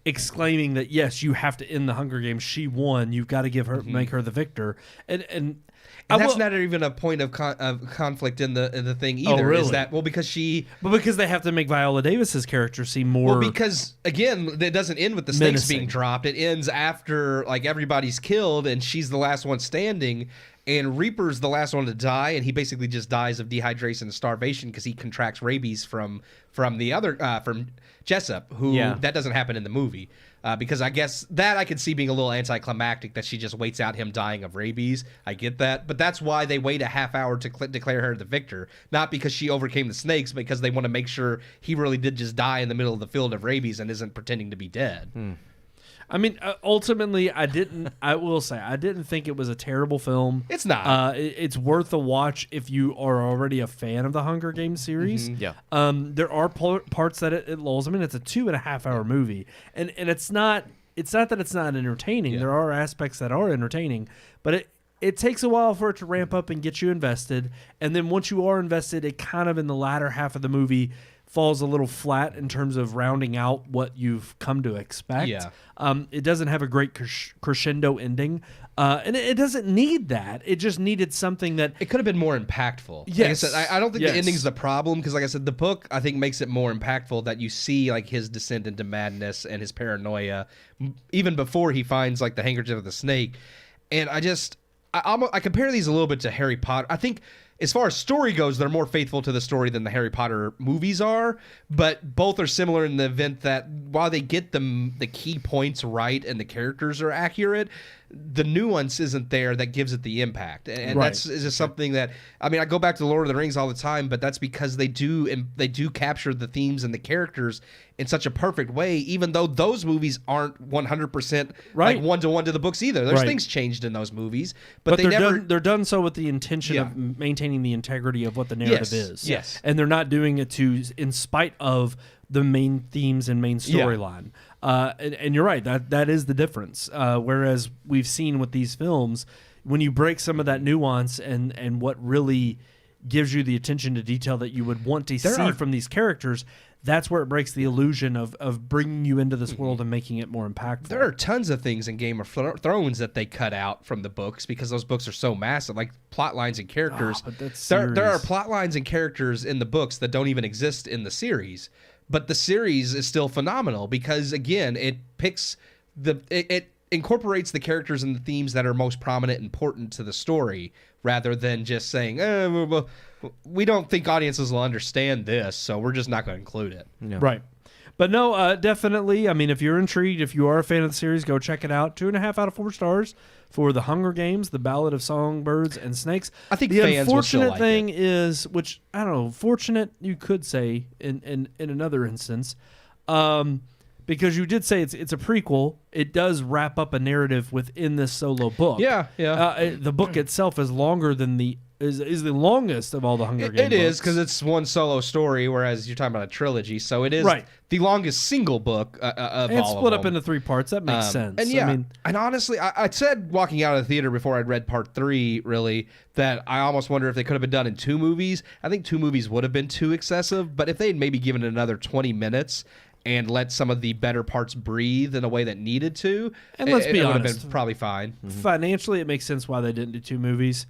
exclaiming that, yes, you have to end the Hunger Games. She won. You've got to give her, make her the victor. And that's not even a point of conflict in the thing either. Oh, really? Is that, because they have to make Viola Davis's character seem more. Well, because again, it doesn't end with the snakes being dropped. It ends after like everybody's killed and she's the last one standing. And Reaper's the last one to die, and he basically just dies of dehydration and starvation because he contracts rabies from Jessup, who that doesn't happen in the movie. Because I guess that I could see being a little anticlimactic, that she just waits out him dying of rabies. I get that. But that's why they wait a half hour to declare her the victor. Not because she overcame the snakes, because they want to make sure he really did just die in the middle of the field of rabies and isn't pretending to be dead. I mean, ultimately, I will say, I didn't think it was a terrible film. It's not. It's worth a watch if you are already a fan of the Hunger Games series. Yeah. There are parts that it lulls. I mean, it's a 2.5 hour movie, and it's not that it's not entertaining. There are aspects that are entertaining, but it takes a while for it to ramp up and get you invested. And then once you are invested, it kind of in the latter half of the movie falls a little flat in terms of rounding out what you've come to expect. Yeah. It doesn't have a great crescendo ending, and it doesn't need that. It just needed something that it could have been more impactful. Yes. Like I said, I don't think Yes. the ending's the problem because, like I said, the book I think makes it more impactful that you see like his descent into madness and his paranoia even before he finds like the handkerchief of the snake. And I compare these a little bit to Harry Potter. I think as far as story goes, they're more faithful to the story than the Harry Potter movies are, but both are similar in the event that while they get the key points right and the characters are accurate, the nuance isn't there that gives it the impact. And Right. that's just something that, I mean, I go back to Lord of the Rings all the time, but that's because they do capture the themes and the characters in such a perfect way, even though those movies aren't 100% Right. like one-to-one to the books either. There's Right. things changed in those movies, but they're never... done. They're done so with the intention Yeah. of maintaining the integrity of what the narrative Yes, is. yes. and they're not doing it in spite of the main themes and main Yeah. storyline. And you're right. That is the difference. Whereas we've seen with these films, when you break some of that nuance and what really gives you the attention to detail that you would want to see from these characters, that's where it breaks the illusion of bringing you into this world and making it more impactful. There are tons of things in Game of Thrones that they cut out from the books because those books are so massive, like plot lines and characters. But that's there are series. plot lines and characters in the books that don't even exist in the series. But the series is still phenomenal because, again, it picks it incorporates the characters and the themes that are most prominent and important to the story rather than just saying, well, we don't think audiences will understand this, so we're just not going to include it. Yeah. Right. But no, definitely. I mean, if you're intrigued, if you are a fan of the series, go check it out. 2.5 out of 4 stars for The Hunger Games, The Ballad of Songbirds and Snakes. I think the fans will still unfortunate like thing is, which I don't know, fortunate you could say in another instance, because you did say it's a prequel. It does wrap up a narrative within this solo book. Yeah. The book itself is longer than is the longest of all the Hunger Games. It is books. because it's one solo story, whereas you're talking about a trilogy. So it is Right. the longest single book of And it's all split of up them. into 3 parts. That makes sense. And yeah, I mean, and honestly, I said walking out of the theater before I'd read part 3, really, that I almost wonder if they could have been done in 2 movies. I think 2 movies would have been too excessive, but if they'd maybe given it another 20 minutes and let some of the better parts breathe in a way that needed to, And let's be it would have honest. been probably fine. financially, it makes sense why they didn't do 2 movies.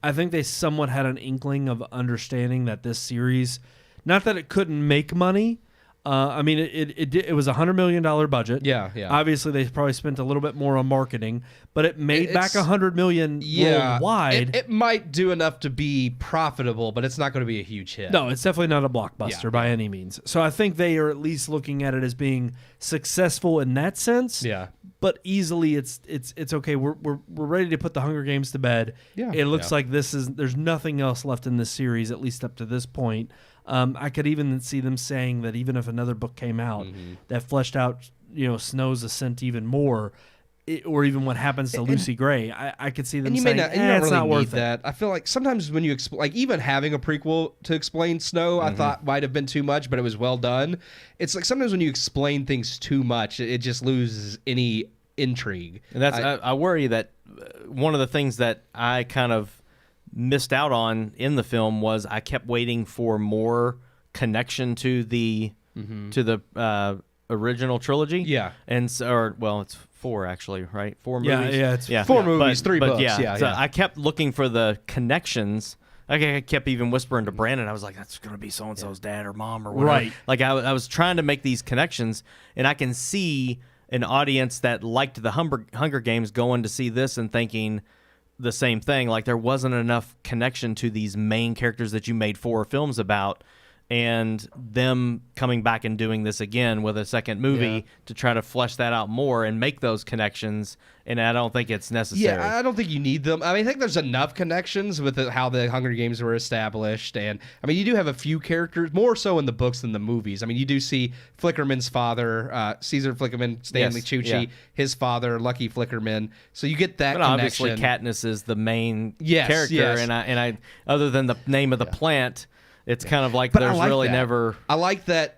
I think they somewhat had an inkling of understanding that this series, not that it couldn't make money. I mean, it was $100 million budget. Yeah. Obviously, they probably spent a little bit more on marketing, but it made back $100 million worldwide. It might do enough to be profitable, but it's not going to be a huge hit. No, it's definitely not a blockbuster Yeah. by any means. So I think they are at least looking at it as being successful in that sense. Yeah. But easily, it's okay. We're ready to put the Hunger Games to bed. Yeah. It looks Yeah. like there's nothing else left in this series, at least up to this point. I could even see them saying that even if another book came out that fleshed out, Snow's ascent even more, or even what happens to Lucy Gray, I could see them And you saying, may not, you don't it's really not need worth that. I feel like sometimes when you like even having a prequel to explain Snow, I thought might have been too much, but it was well done. It's like sometimes when you explain things too much, it just loses any intrigue. And I worry that one of the things that I kind of missed out on in the film was I kept waiting for more connection to the original trilogy. Yeah. And it's 4 actually, right? 4 movies. Yeah, it's 4 movies, 3 books. Yeah, Yeah. I kept looking for the connections. I kept even whispering to Brandon. I was like, "That's gonna be so and so's dad or mom or whatever." Right. Like I was trying to make these connections, and I can see an audience that liked the Hunger Games going to see this and thinking the same thing. Like there wasn't enough connection to these main characters that you made 4 films about, and them coming back and doing this again with a second movie to try to flesh that out more and make those connections. And I don't think it's necessary. Yeah, I don't think you need them. I mean, I think there's enough connections with how the Hunger Games were established. And, I mean, you do have a few characters, more so in the books than the movies. I mean, you do see Flickerman's father, Caesar Flickerman, Stanley Yes, Tucci, yeah. his father, Lucky Flickerman. So you get that But connection. obviously, Katniss is the main Yes, character, yes. and I other than the name of the plant, It's kind of like But I there's like really that. never. I like that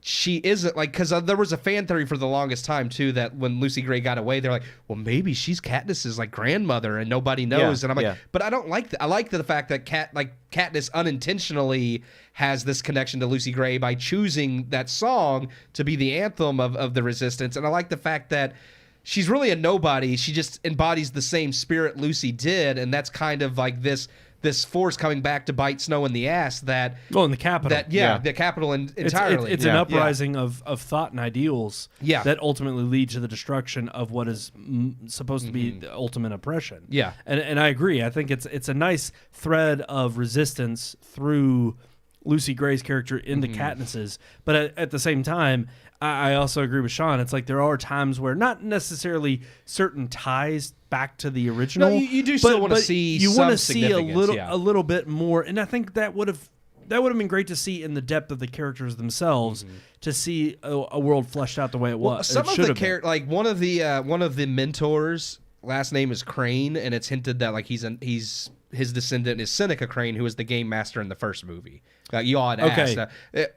she isn't like, because there was a fan theory for the longest time too that when Lucy Gray got away, they're like, well, maybe she's Katniss's like grandmother and nobody knows. And I'm like, but I don't like that. I like the fact that Katniss unintentionally has this connection to Lucy Gray by choosing that song to be the anthem of the resistance. And I like the fact that she's really a nobody. She just embodies the same spirit Lucy did, and that's kind of like this force coming back to bite Snow in the ass that... Well, in the Capitol. The Capitol entirely. It's an uprising of thought and ideals that ultimately lead to the destruction of what is supposed to be the ultimate oppression. Yeah. And I agree. I think it's a nice thread of resistance through Lucy Gray's character into Katniss's. But at the same time, I also agree with Sean. It's like there are times where not necessarily certain ties back to the original. No, you do still want to see you some want to see a significance, little bit more, and I think that would have been great to see in the depth of the characters themselves to see a world fleshed out the way it was. Some of the characters, like one of the mentors, last name is Crane, and it's hinted that like his descendant is Seneca Crane, who was the game master in the first movie. You all had asked.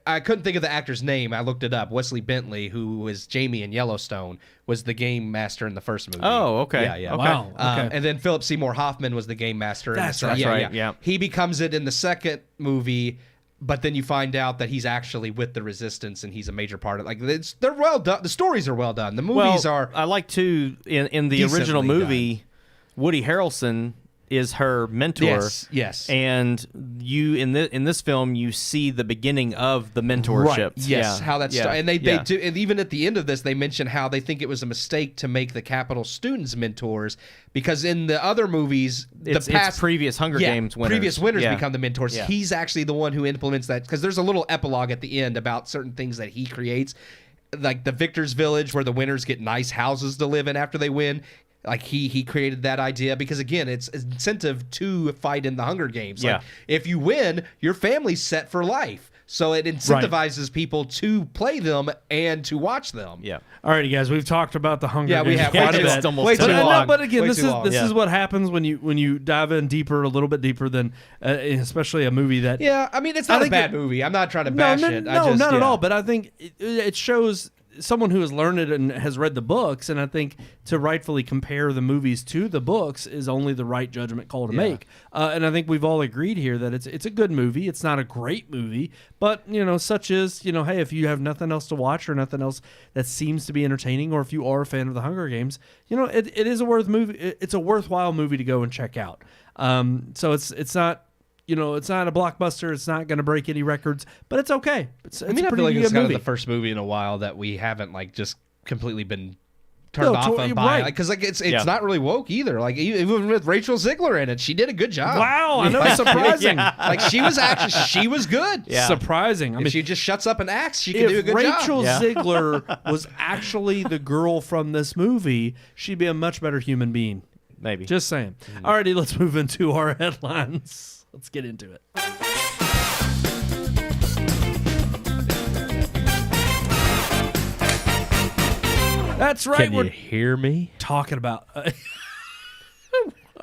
I couldn't think of the actor's name. I looked it up. Wesley Bentley, who was Jamie in Yellowstone, was the game master in the first movie. Oh, okay. Yeah. Wow. Okay. And then Philip Seymour Hoffman was the game master. That's in the right. Right, yeah. He becomes it in the second movie, but then you find out that he's actually with the Resistance and he's a major part of it. Like they're well done. The stories are well done. The movies are. I like too in the original decently movie, Woody Harrelson is her mentor. Yes. And you in this film you see the beginning of the mentorship. Right. Yes, how that's and they Yeah. do, and even at the end of this they mention how they think it was a mistake to make the Capitol students mentors because in the other movies It's previous Hunger Games winners. previous winners Yeah. become the mentors. Yeah. He's actually the one who implements that because there's a little epilogue at the end about certain things that he creates, like the Victor's Village where the winners get nice houses to live in after they win. Like he created that idea because again, it's incentive to fight in the Hunger Games. Like, if you win, your family's set for life. So it incentivizes people to play them and to watch them. Yeah. Alrighty, guys, we've talked about the Hunger Yeah, we Games have. quite a Way bit. too long. Way too But, long. but again, Way this too long. is what happens when you dive in deeper, a little bit deeper than, especially a movie that. Yeah, I mean, it's not a bad movie. I'm not trying to bash it. No, not at all. But I think it shows someone who has learned it and has read the books, and I think to rightfully compare the movies to the books is only the right judgment call to make. And I think we've all agreed here that it's a good movie. It's not a great movie, but such as hey, if you have nothing else to watch or nothing else that seems to be entertaining, or if you are a fan of the Hunger Games, it is a movie. It's a worthwhile movie to go and check out. So it's not. It's not a blockbuster. It's not going to break any records, but it's okay. It's I a feel pretty like good it's kind of movie. the first movie in a while that we haven't like just completely been turned off totally on by right. because it's not really woke either. Like even with Rachel Zegler in it, she did a good job. Wow, I know, surprising. Like she was good. Yeah. Surprising. I If mean, she just shuts up and acts, she can do a if good Rachel job. Zegler was actually the girl from this movie, she'd be a much better human being. Maybe. Just saying. Alrighty, let's move into our headlines. Let's get into it. That's right. Can you hear me? Talking about.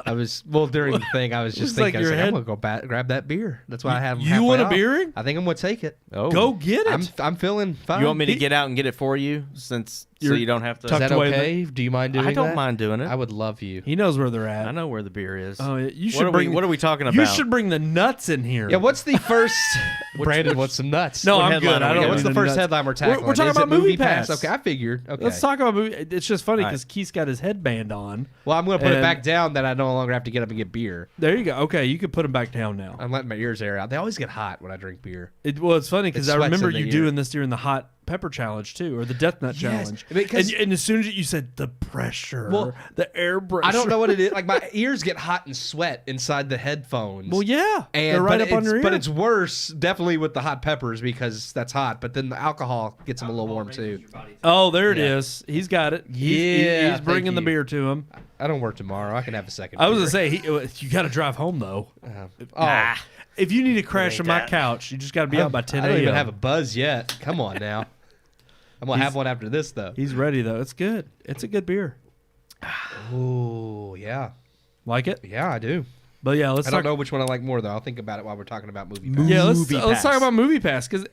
I was during the thing. I was just It's like thinking, your I'm head- gonna go grab that beer. That's why I have. 'em You halfway want a off. beer? I think I'm gonna take it. Oh. Go get it. I'm feeling fine. You want me to get out and get it for you so you don't have to? Is that tucked away okay? Do you mind doing that? I don't mind doing it. I would love you. He knows where they're at. I know where the beer is. Oh, you should what bring. What are we talking about? You should bring the nuts in here. Yeah, what's the first? Brandon wants some nuts. No, What I'm headline good. are I we don't. Yeah, doing? what's need the first nuts. headline we're tackling? We're talking Is it about MoviePass. Okay, I figured. Okay. Let's talk about movie. It's just funny All right. because Keith's got his headband on. Well, I'm going to put it And- back down that I no longer have to get up and get beer. There you go. Okay, you can put him back down now. I'm letting my ears air out. They always get hot when I drink beer. It's funny because It I sweats remember in the you ear. doing this during the hot pepper challenge too, or the death nut challenge. because- And as soon as you said the pressure, Well, the air pressure. I don't know what it is. Like my ears get hot and sweat inside the headphones. Well, yeah, And they're right but up on your ear. But it's worse, definitely with the hot peppers because that's hot. But then the alcohol gets them a little warm too. Oh, there it is. He's got it. Yeah, he's bringing thank the you. beer to him. I don't work tomorrow. I can have a second. I was beer. gonna say you got to drive home though. Oh, If you need to crash on my couch, you just got to be out by 10 I a.m. don't even have a buzz yet. Come on now. I'm gonna have one after this though. He's ready though. It's good. It's a good beer. Oh yeah, Like it? yeah, I do. But yeah, I don't know which one I like more though. I'll think about it while we're talking about MoviePass. Yeah, let's talk about MoviePass because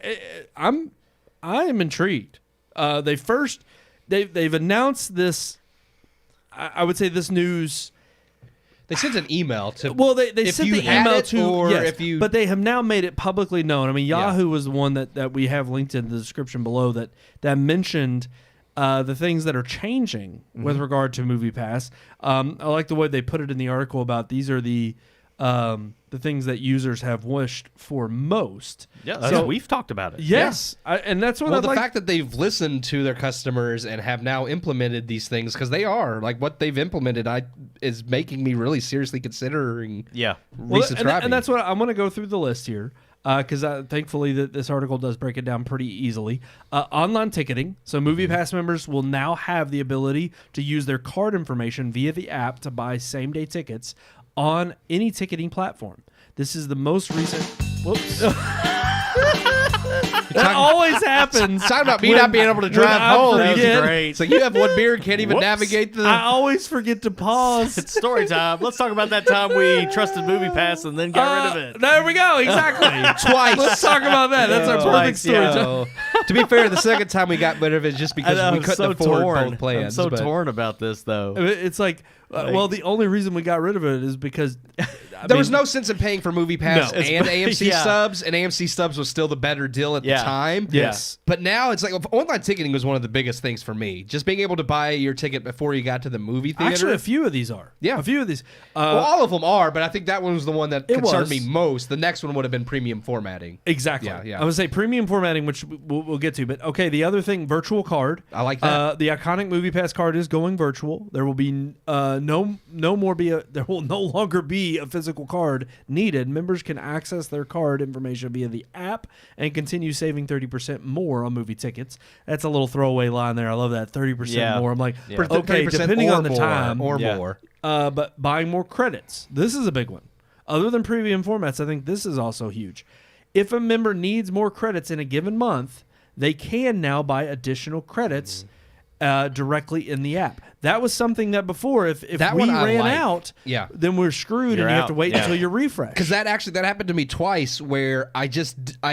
I am intrigued. They've announced this. I would say this news. They sent an email to. Well, they sent the email to, or yes, if you. but they have now made it publicly known. I mean, Yahoo was the one that we have linked in the description below that mentioned the things that are changing with regard to MoviePass. I like the way they put it in the article about these are the things that users have wished for most. Yeah, so we've talked about it. Yes, and that's what. Well, the fact that they've listened to their customers and have now implemented these things, because they are like what they've implemented, is making me really seriously considering. Resubscribing. And that's what I'm going to go through the list here. Because thankfully this article does break it down pretty easily. Online ticketing. So MoviePass members will now have the ability to use their card information via the app to buy same-day tickets on any ticketing platform. This is the most recent... Whoops. That always happens. Talking about me not being able to drive home. That was great. So you have one beer and can't even navigate the... I always forget to pause. It's story time. Let's talk about that time we trusted MoviePass and then got rid of it. There we go. Exactly. Twice. Let's talk about that. That's our perfect story time. To be fair, the second time we got rid of it just because we couldn't afford both plans. I'm so torn about this, though. It's like, well, the only reason we got rid of it is because... There was no sense in paying for MoviePass and AMC yeah. subs, and AMC subs was still the better deal at the time. Yes. But now it's like online ticketing was one of the biggest things for me. Just being able to buy your ticket before you got to the movie theater. Actually, a few of these are. Yeah. A few of these. Well, all of them are, but I think that one was the one that concerned was. me most. The next one would have been premium formatting. Exactly. Yeah. I would say premium formatting, which we'll get to. But okay, the other thing, virtual card. I like that. The iconic MoviePass card is going virtual. There will be there will no longer be a physical card needed. Members can access their card information via the app and continue saving 30% more on movie tickets. That's a little throwaway line there. I love that 30% more. I'm like, okay, depending on the time or more. But buying more credits. This is a big one. Other than premium formats, I think this is also huge. If a member needs more credits in a given month, they can now buy additional credits directly in the app. That was something that before, if we ran out, then we're screwed and you have to wait until you refresh. Because that happened to me twice where I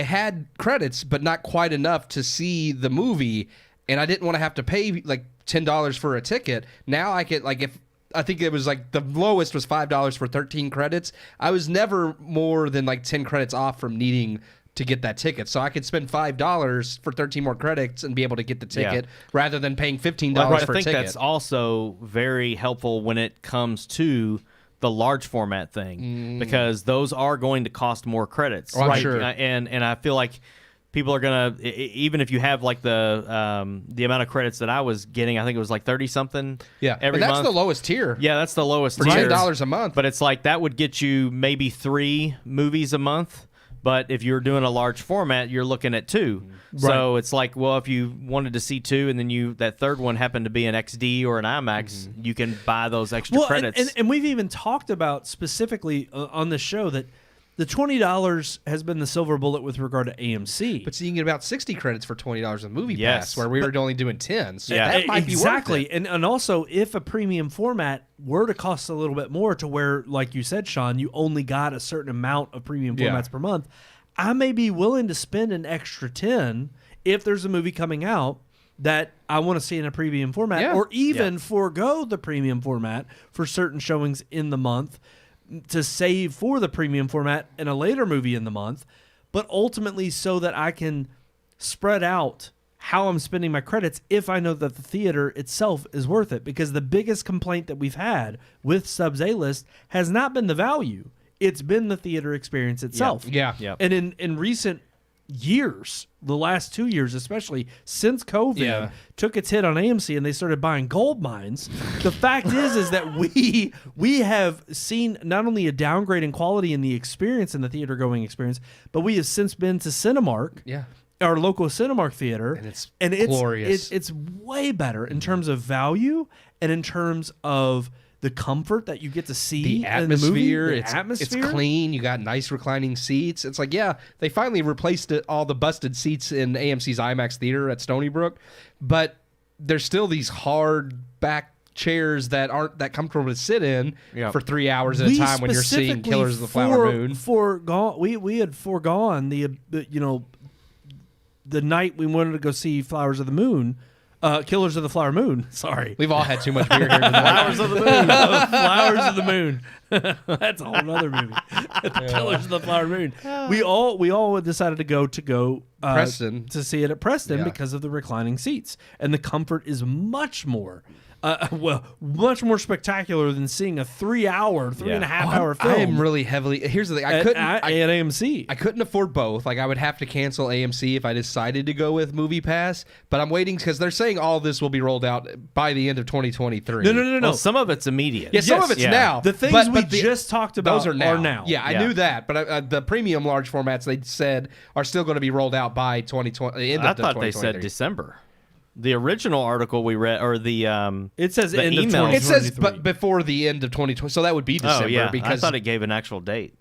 had credits, but not quite enough to see the movie, and I didn't want to have to pay like $10 for a ticket. Now I could, like, if I think it was like the lowest was $5 for 13 credits. I was never more than like 10 credits off from needing to get that ticket. So I could spend $5 for 13 more credits and be able to get the ticket rather than paying $15 for a ticket. I think that's also very helpful when it comes to the large format thing because those are going to cost more credits. I'm sure. And I feel like people are going to, even if you have like the amount of credits that I was getting, I think it was like 30 something every month. That's the lowest tier. Yeah, that's the lowest for tier. $10 a month. But it's like that would get you maybe 3 movies a month. But if you're doing a large format, you're looking at 2. Right. So it's like, well, if you wanted to see 2 and then that third one happened to be an XD or an IMAX, you can buy those extra credits. And we've even talked about specifically on the show that the $20 has been the silver bullet with regard to AMC. But so you can get about 60 credits for $20 on MoviePass, where we were only doing 10. So that might be worth it. And also, if a premium format were to cost a little bit more to where, like you said, Sean, you only got a certain amount of premium formats per month, I may be willing to spend an extra 10 if there's a movie coming out that I want to see in a premium format, or even forego the premium format for certain showings in the month to save for the premium format in a later movie in the month, but ultimately so that I can spread out how I'm spending my credits if I know that the theater itself is worth it. Because the biggest complaint that we've had with Subs A-List has not been the value. It's been the theater experience itself. Yeah. And in recent years, the last 2 years especially, since COVID took its hit on AMC and they started buying gold mines, the fact is that we have seen not only a downgrade in quality in the experience in the theater going experience, but we have since been to Cinemark, our local Cinemark theater, and it's glorious. It's way better in terms of value and in terms of the comfort that you get to see the atmosphere. In the movie. It's clean. You got nice reclining seats. It's like, they finally replaced all the busted seats in AMC's IMAX theater at Stony Brook, but there's still these hard back chairs that aren't that comfortable to sit in Yep. for 3 hours at a time when you're seeing Killers of the Flower Moon. We had foregone the night we wanted to go see Flowers of the Moon. Killers of the Flower Moon. Sorry. We've all had too much beer here tonight. Flowers of the Moon. Flowers of the Moon. That's a whole other movie. Killers of the Flower Moon. We all decided to go Preston. to see it at Preston Yeah. because of the reclining seats, and the comfort is much more. Much more spectacular than seeing a 3.5-hour film. I am really heavily. Here's the thing. at AMC. I couldn't afford both. Like I would have to cancel AMC if I decided to go with MoviePass. But I'm waiting because they're saying all this will be rolled out by the end of 2023. No. Well, some of it's immediate. Yeah, some of it's now. The things but we the- just talked about those are now. now. Yeah, I knew that. But the premium large formats they said are still going to be rolled out by 2020. The end I of thought they 2023. said December. The original article we read, or the It says the end of email. 2023. It says but before the end of 2020. So that would be December. oh yeah, because I thought it gave an actual date.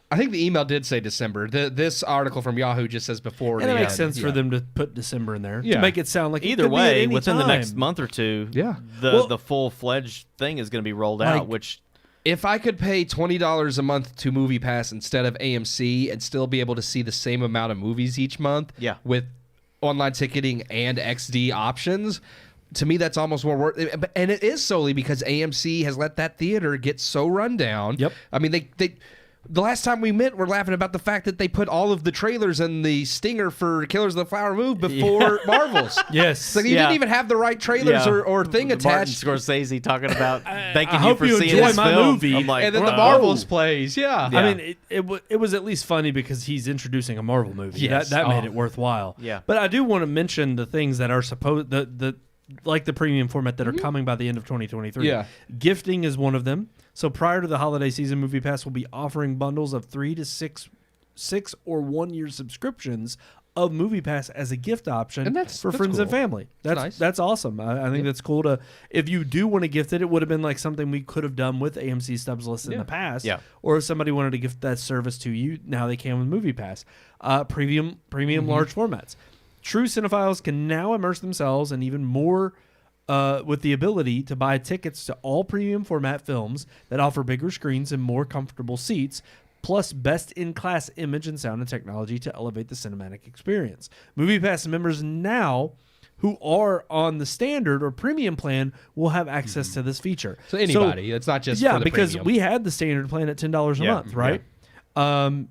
I think the email did say December. This article from Yahoo just says before. And the it makes end. sense for them to put December in there Yeah. to make it sound like it Either could be at way, any within the time. next month or two, Yeah. the full fledged thing is going to be rolled out. Which If I could pay $20 a month to MoviePass instead of AMC and still be able to see the same amount of movies each month, Yeah. with online ticketing and XD options, to me that's almost more worth it. And it is solely because AMC has let that theater get so run down. Yep. I mean, they the last time we met, we're laughing about the fact that they put all of the trailers and the stinger for Killers of the Flower Moon before Marvel's. Yes. It's like you Yeah. didn't even have the right trailers Yeah. or thing Martin attached. Scorsese talking about thanking I you hope for you seeing enjoy this my film. movie. I'm like, And then the Whoa. Marvels plays. Yeah. Yeah. I mean, it was at least funny because he's introducing a Marvel movie. Yes. That made Oh. it worthwhile. Yeah. But I do want to mention the things that are supposed like the premium format that are coming by the end of 2023. Yeah. Gifting is one of them. So prior to the holiday season, MoviePass will be offering bundles of 3 to 6 or 1 year subscriptions of MoviePass as a gift option And that's friends and cool. family. Nice. That's awesome. I think that's cool to. If you do want to gift it, it would have been like something we could have done with AMC Stubs List in the past. Yeah. Or if somebody wanted to gift that service to you, now they can with MoviePass. Premium large formats. True cinephiles can now immerse themselves in even more with the ability to buy tickets to all premium format films that offer bigger screens and more comfortable seats, plus best-in-class image and sound and technology to elevate the cinematic experience. MoviePass members now who are on the standard or premium plan will have access to this feature. So anybody. It's not just yeah, for the because premium. we had the standard plan at $10 a Yeah, month, right?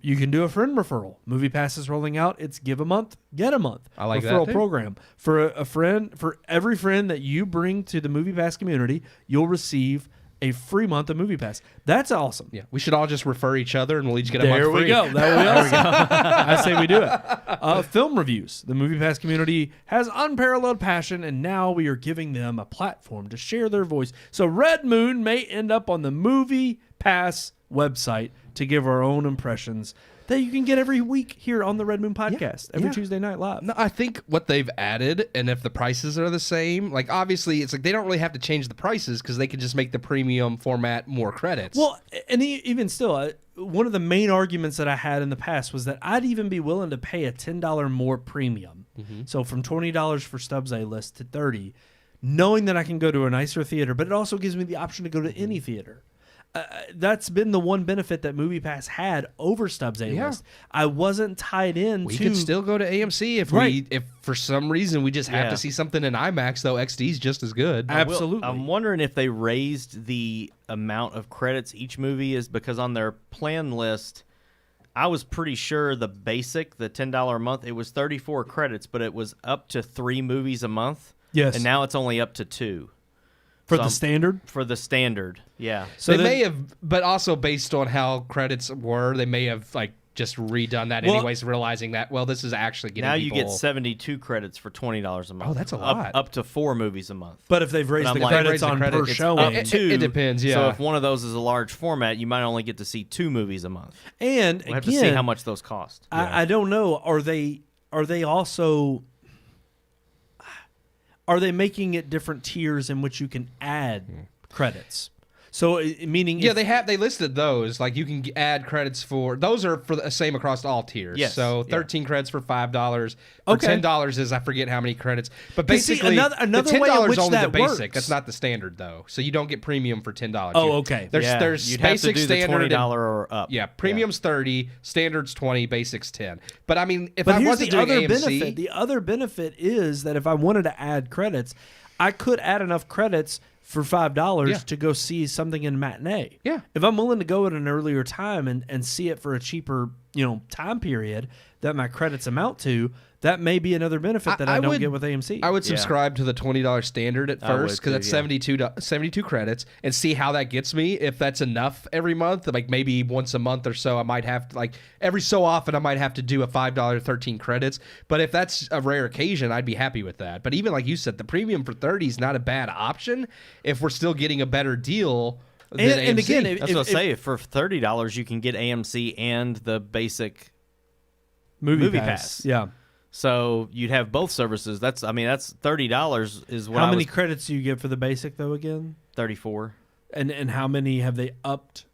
You can do a friend referral. MoviePass is rolling out its Give a Month, Get a Month I like that, referral too. program. For a friend, for every friend that you bring to the MoviePass community, you'll receive a free month of MoviePass. That's awesome. Yeah, we should all just refer each other, and we'll each get a month There free. we go. There we go. I say we do it. Film reviews. The MoviePass community has unparalleled passion, and now we are giving them a platform to share their voice. So Red Moon may end up on the MoviePass website to give our own impressions that you can get every week here on the Red Moon podcast, every yeah. Tuesday night live. No, I think what they've added, and if the prices are the same, like obviously it's like they don't really have to change the prices because they can just make the premium format more credits. Well, and even still, one of the main arguments that I had in the past was that I'd even be willing to pay a $10 more premium. So from $20 for Stubbs A-List to $30, knowing that I can go to a nicer theater, but it also gives me the option to go to any theater. That's been the one benefit that MoviePass had over Stubbs A-List. I wasn't tied in we to... could still go to AMC if Right. if for some reason we just have Yeah. to see something in IMAX, though XD's just as good. Absolutely. I'm wondering if they raised the amount of credits each movie is, because on their plan list, I was pretty sure the basic, the $10 a month, it was 34 credits, but it was up to 3 movies a month. Yes. And now it's only up to 2. For So the I'm- standard? For the standard, yeah. So they then- may have, but also based on how credits were, they may have like just redone that Well- anyways, realizing that this is actually getting Now you people... get 72 credits for $20 a month. Oh, that's a lot. Up to 4 movies a month. But if they've raised But the I'm like- credits Raise the on credit, per it's showing... Up It- to, it depends, yeah. So if one of those is a large format, you might only get to see 2 movies a month. And We'll have again, to see how much those cost. I don't know. Are they also... Are they making it different tiers in which you can add credits? So meaning, Yeah, they listed those. Like you can add credits for those are for the same across all tiers. Yes. So 13 credits for $5. For Okay. $10 is I forget how many credits. But 'Cause see, basically, another the way in $10 which only that the basic. works. That's not the standard though. So you don't get premium for $10. Oh, okay. There's you'd have to basic, do the standard, $20 or up. Yeah, premium's 30, standard's 20, basics 10. But I mean, if But I here's wasn't the doing other AMC, benefit. The other benefit is that if I wanted to add credits, I could add enough credits for $5 to go see something in matinee. Yeah. If I'm willing to go at an earlier time and see it for a cheaper, time period that my credits amount to, that may be another benefit that I don't get with AMC. I would subscribe to the $20 standard at I would first because that's too, 72 credits and see how that gets me. If that's enough every month, like maybe once a month or so, I might have to, like every so often, I might have to do a $5 13 credits. But if that's a rare occasion, I'd be happy with that. But even like you said, the premium for 30 is not a bad option if we're still getting a better deal than AMC. and again, That's what I say. For $30, you can get AMC and the basic MoviePass. Yeah. So you'd have both services. That's $30 is what How many credits do you get for the basic though? Again, 34. and how many have they upped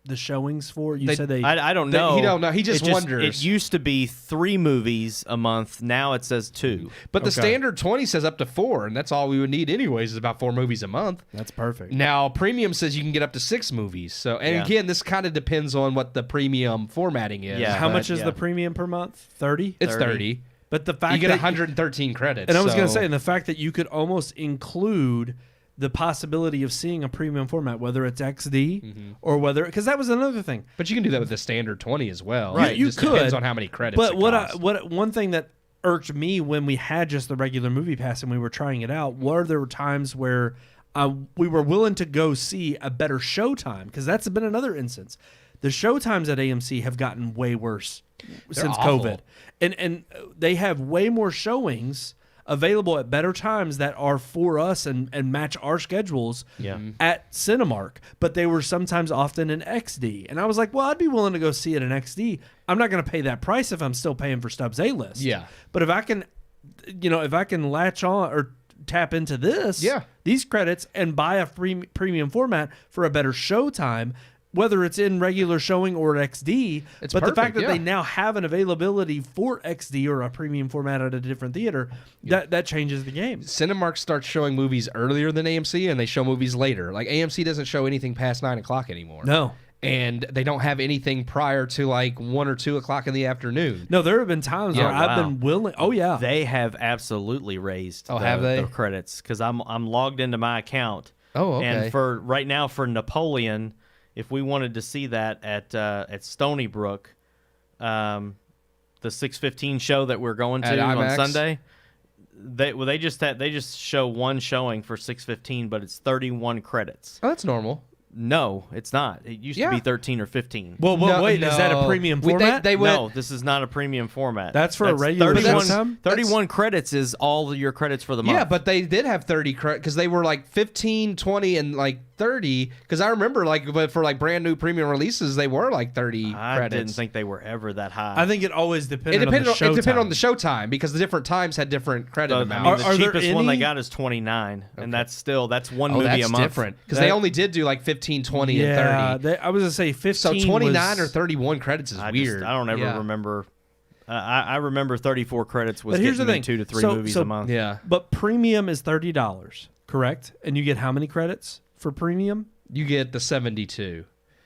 the showings for? You said they. I don't know. He don't know. He just wonders. It used to be 3 movies a month. Now it says 2. But the standard 20 says up to 4, and that's all we would need anyways is about 4 movies a month. That's perfect. Now, premium says you can get up to 6 movies. So, and again, this kind of depends on what the premium formatting is. Yeah. How but much is the premium per month? 30. It's 30. But the fact You get that 113 credits. and I was going to so- say, and the fact that you could almost include the possibility of seeing a premium format, whether it's XD or whether, because that was another thing. But you can do that with the standard 20 as well. Right, It you just could. depends on how many credits. But it costs. one thing that irked me when we had just the regular MoviePass and we were trying it out, there were times where we were willing to go see a better showtime, because that's been another instance. The showtimes at AMC have gotten way worse since awful. COVID, and they have way more showings available at better times that are for us and match our schedules at Cinemark, but they were sometimes often in XD. And I was like, well, I'd be willing to go see it in XD. I'm not going to pay that price if I'm still paying for Stubbs A-List. Yeah. But if I can, if I can latch on or tap into these credits and buy a premium format for a better showtime, whether it's in regular showing or XD, It's but the fact perfect, that they now have an availability for XD or a premium format at a different theater, that changes the game. Cinemark starts showing movies earlier than AMC, and they show movies later. Like AMC doesn't show anything past 9 o'clock anymore. No. And they don't have anything prior to like 1 or 2 o'clock in the afternoon. No, there have been times where I've been willing. Oh, yeah. They have absolutely raised have they? the credits, because I'm logged into my account. Oh, okay. And for right now, for Napoleon, if we wanted to see that at Stony Brook, the 6:15 show that we're going At to on IMAX? Sunday, they just show one showing for 6:15, but it's 31 credits. Oh, that's normal. No, it's not. It used to be 13 or 15. Well, No, wait, is that a no. premium We- format? they went- No, this is not a premium format. That's for a regular 31, showtime? 31 credits is all your credits for the month. Yeah, but they did have 30 credits because they were like 15, 20, and like 30. Because I remember but for like brand new premium releases, they were like 30 I credits. didn't think they were ever that high. I think it always depended It depended on the showtime. it depended on the showtime because the different times had different credit I amounts. mean, the Are there cheapest one they any- got is 29, and that's one Oh, movie that's a month. different because they only did do like 15, 20, and 30. I was going to say 15 So 29 was, or 31 credits is I weird. don't ever Yeah. remember. I remember 34 credits was But here's getting the me thing. 2 to 3 So- movies so- a month. Yeah. But premium is $30, correct? And you get how many credits for premium? You get the 72.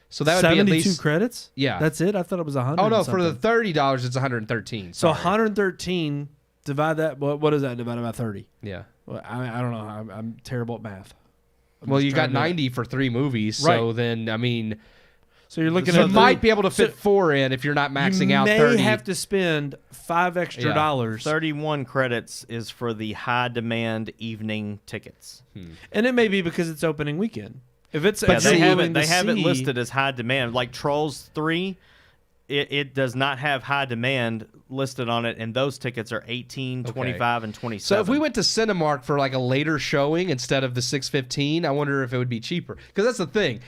So that would be at 72 least credits? Yeah. That's it? I thought it was 100. Oh no, and for the something. $30 it's 113. So Sorry. 113 divide that. What is that divided by 30? Yeah. Well, I don't know. I'm terrible at math. I'm Well, just you got trying to- 90 for 3 movies. So Right. then I mean, So you're looking you at might be able to fit 4 in if you're not maxing out 30. You may have to spend $5 extra dollars, 31 credits is for the high demand evening tickets. and it may be because it's opening weekend. If it's Yeah, they have willing it. to They have it see- listed as high demand. Like Trolls 3, it does not have high demand listed on it, and those tickets are 18, 25, and 27. So if we went to Cinemark for like a later showing instead of the 6:15, I wonder if it would be cheaper. Because that's the thing.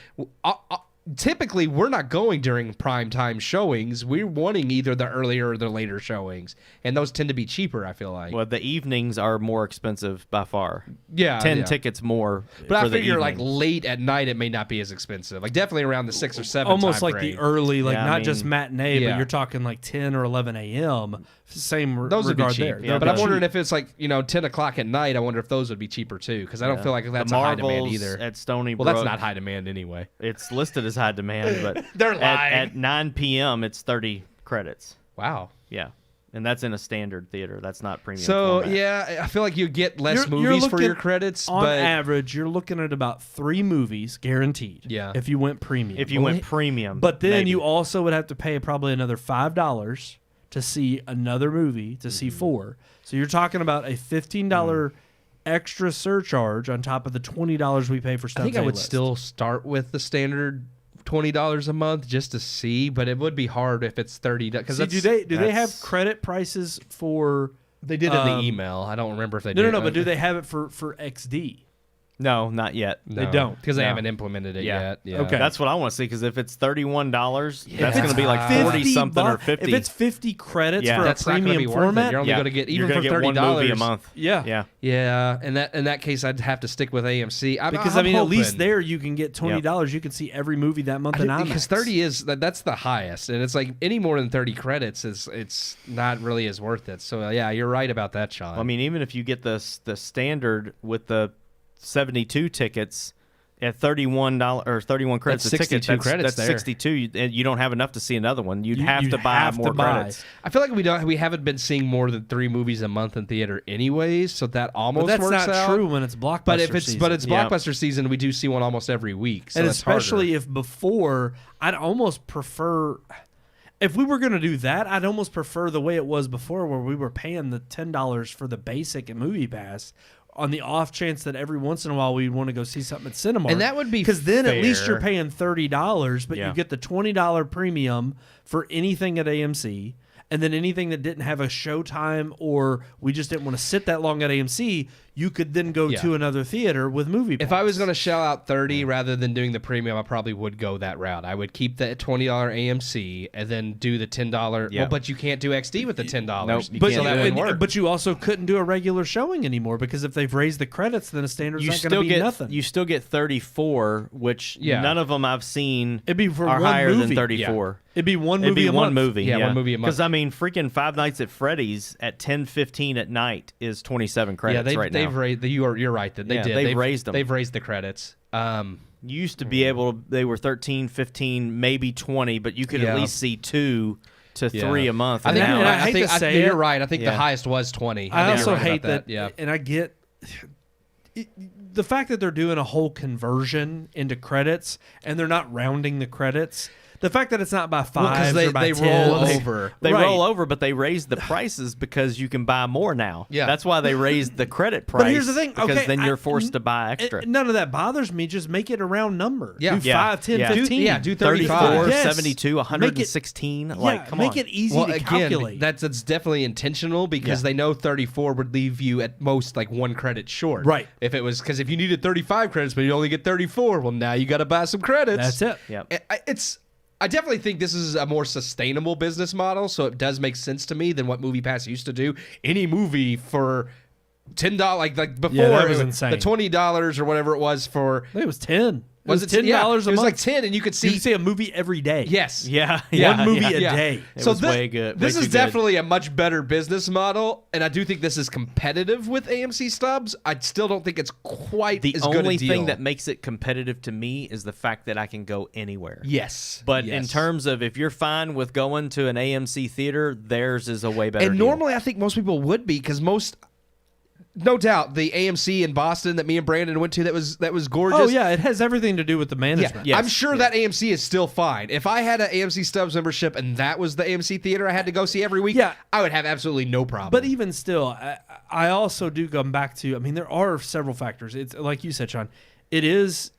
typically we're not going during prime time showings. We're wanting either the earlier or the later showings, and those tend to be cheaper, I feel like. Well, the evenings are more expensive by far. Yeah, 10 tickets more. But for I the figure like evening. late at night it may not be as expensive. Like definitely around the 6 or 7 Almost time like frame. the early, like Yeah, I not mean, just matinee, yeah. but you're talking like 10 or 11 a.m. Same Those would be regard cheap. there. Yeah, but I'm but- wondering if it's like 10 o'clock at night. I wonder if those would be cheaper too, because I don't feel like that's the a high demand Marvels either. at Stony Well, Brook. that's not high demand anyway. It's listed as high demand, but They're lying. at 9 p.m. it's 30 credits. Wow. Yeah, and that's in a standard theater. That's not premium. So format. yeah, I feel like you get less You're movies for looking- your credits, On but average, you're looking at about 3 movies guaranteed. Yeah. If you went premium. if you went premium, But then maybe. you also would have to pay probably another $5 to see another movie, to Mm-hmm. see 4. So you're talking about a $15 extra surcharge on top of the $20 we pay for Stubbs I think I would A-List. still start with the standard $20 a month just to see, but it would be hard if it's $30 because See, do they have that's- credit prices for? they did in the um, email. I don't remember if they No, did. no, no. But do they have it for XD? No, not yet. They don't. because they No. haven't implemented it Yeah. yet. Yeah. Okay. That's what I want to see, because if it's $31, that's If going to be like it's 40 something or $50, 50. If it's 50 credits Yeah. for That's a not going to premium be worth it. format, You're only going to get You're even gonna for get $30 one movie a month. yeah. Yeah. Yeah, and in that case, I'd have to stick with AMC. Because I'm at least hoping. there you can get $20. You can see every movie that month I in think- IMAX. because 30 is that's the highest, and it's like any more than 30 credits is it's not really as worth it. So yeah, you're right about that, Sean. I mean, even if you get the standard with the 72 tickets at $31 or 31 credits That's a ticket, 62 credits that's there. 62, and you don't have enough to see another one. You'd You- have you to buy have to more buy. credits. I feel like we haven't been seeing more than 3 movies a month in theater anyways, so that almost But that's works not out. true when it's blockbuster But if it's season. it's Yeah. blockbuster season, we do see one almost every week. So and that's especially harder. if before, I'd almost prefer. If we were going to do that, I'd almost prefer the way it was before, where we were paying the $10 for the basic and MoviePass, on the off chance that every once in a while we'd want to go see something at Cinemark. And that would be because then at least fair. you're paying $30, but Yeah. you get the $20 premium for anything at AMC. And then anything that didn't have a showtime or we just didn't want to sit that long at AMC, you could then go Yeah. to another theater with MoviePass. If I was going to shell out 30 rather than doing the premium, I probably would go that route. I would keep the $20 AMC and then do the $10. Yeah. Well, but you can't do XD with the $10. Nope, you But, can't so that do it. wouldn't work. but you also couldn't do a regular showing anymore because if they've raised the credits, then a standard's You not going still to be get nothing. you still get 34, which Yeah. none of them I've seen It'd be for are one higher movie. than 34. It'd be one movie It'd be a one month. movie. Yeah, one movie a month. Because I mean, freaking Five Nights at Freddy's at 10:15 at night is 27 credits yeah, right they've now. raised. You're right that they Yeah, did. they've raised them. They've raised the credits. You used to be able to, they were 13, 15, maybe 20, but you could Yeah. at least see 2 to Yeah. 3 a month. I think, And I hate think to say you're it. right. I think the Yeah. highest was 20. I think also you're right hate about that. Yeah. And I get the fact that they're doing a whole conversion into credits and they're not rounding the credits. The fact that it's not by 5 because they or by roll 10s. over. They Right. roll over, but they raised the prices because you can buy more now. Yeah. That's why they raised the credit price. But here's the thing. Because Okay, then you're forced to buy and extra. none of that bothers me. Just make it a round number. Yeah. Do Yeah. 5, 10, Yeah. 15. do 34, 35. Yes. 72, 116. Like, come make on. it easy Well, to again, calculate. that's definitely intentional because Yeah. they know 34 would leave you at most like 1 credit short. Right. If it was because if you needed 35 credits but you only get 34, well now you got to buy some credits. That's it. Yep. I definitely think this is a more sustainable business model, so it does make sense to me than what MoviePass used to do. Any movie for $10, like before, Yeah, that was it insane. the $20 or whatever it was for. I think it was 10. Was it it $10 yeah, a month? It was like 10, and you could You see. can see a movie every day. Yes. Yeah. One movie a Yeah. day. It was way good. This way is too good. definitely a much better business model, and I do think this is competitive with AMC Stubs. I still don't think it's quite The as good a only deal. thing that makes it competitive to me is the fact that I can go anywhere. yes, But in yes. terms of if you're fine with going to an AMC theater, theirs is a way better and deal. normally I think most people would be because most. No doubt, the AMC in Boston that me and Brandon went to that was gorgeous. Oh, yeah. It has everything to do with the Yeah, management. Yes. I'm sure that AMC is still fine. If I had an AMC Stubs membership and that was the AMC theater I had to go see every week, Yeah. I would have absolutely no problem. But even still, I also do come back to, there are several factors. It's like you said, Sean, it is,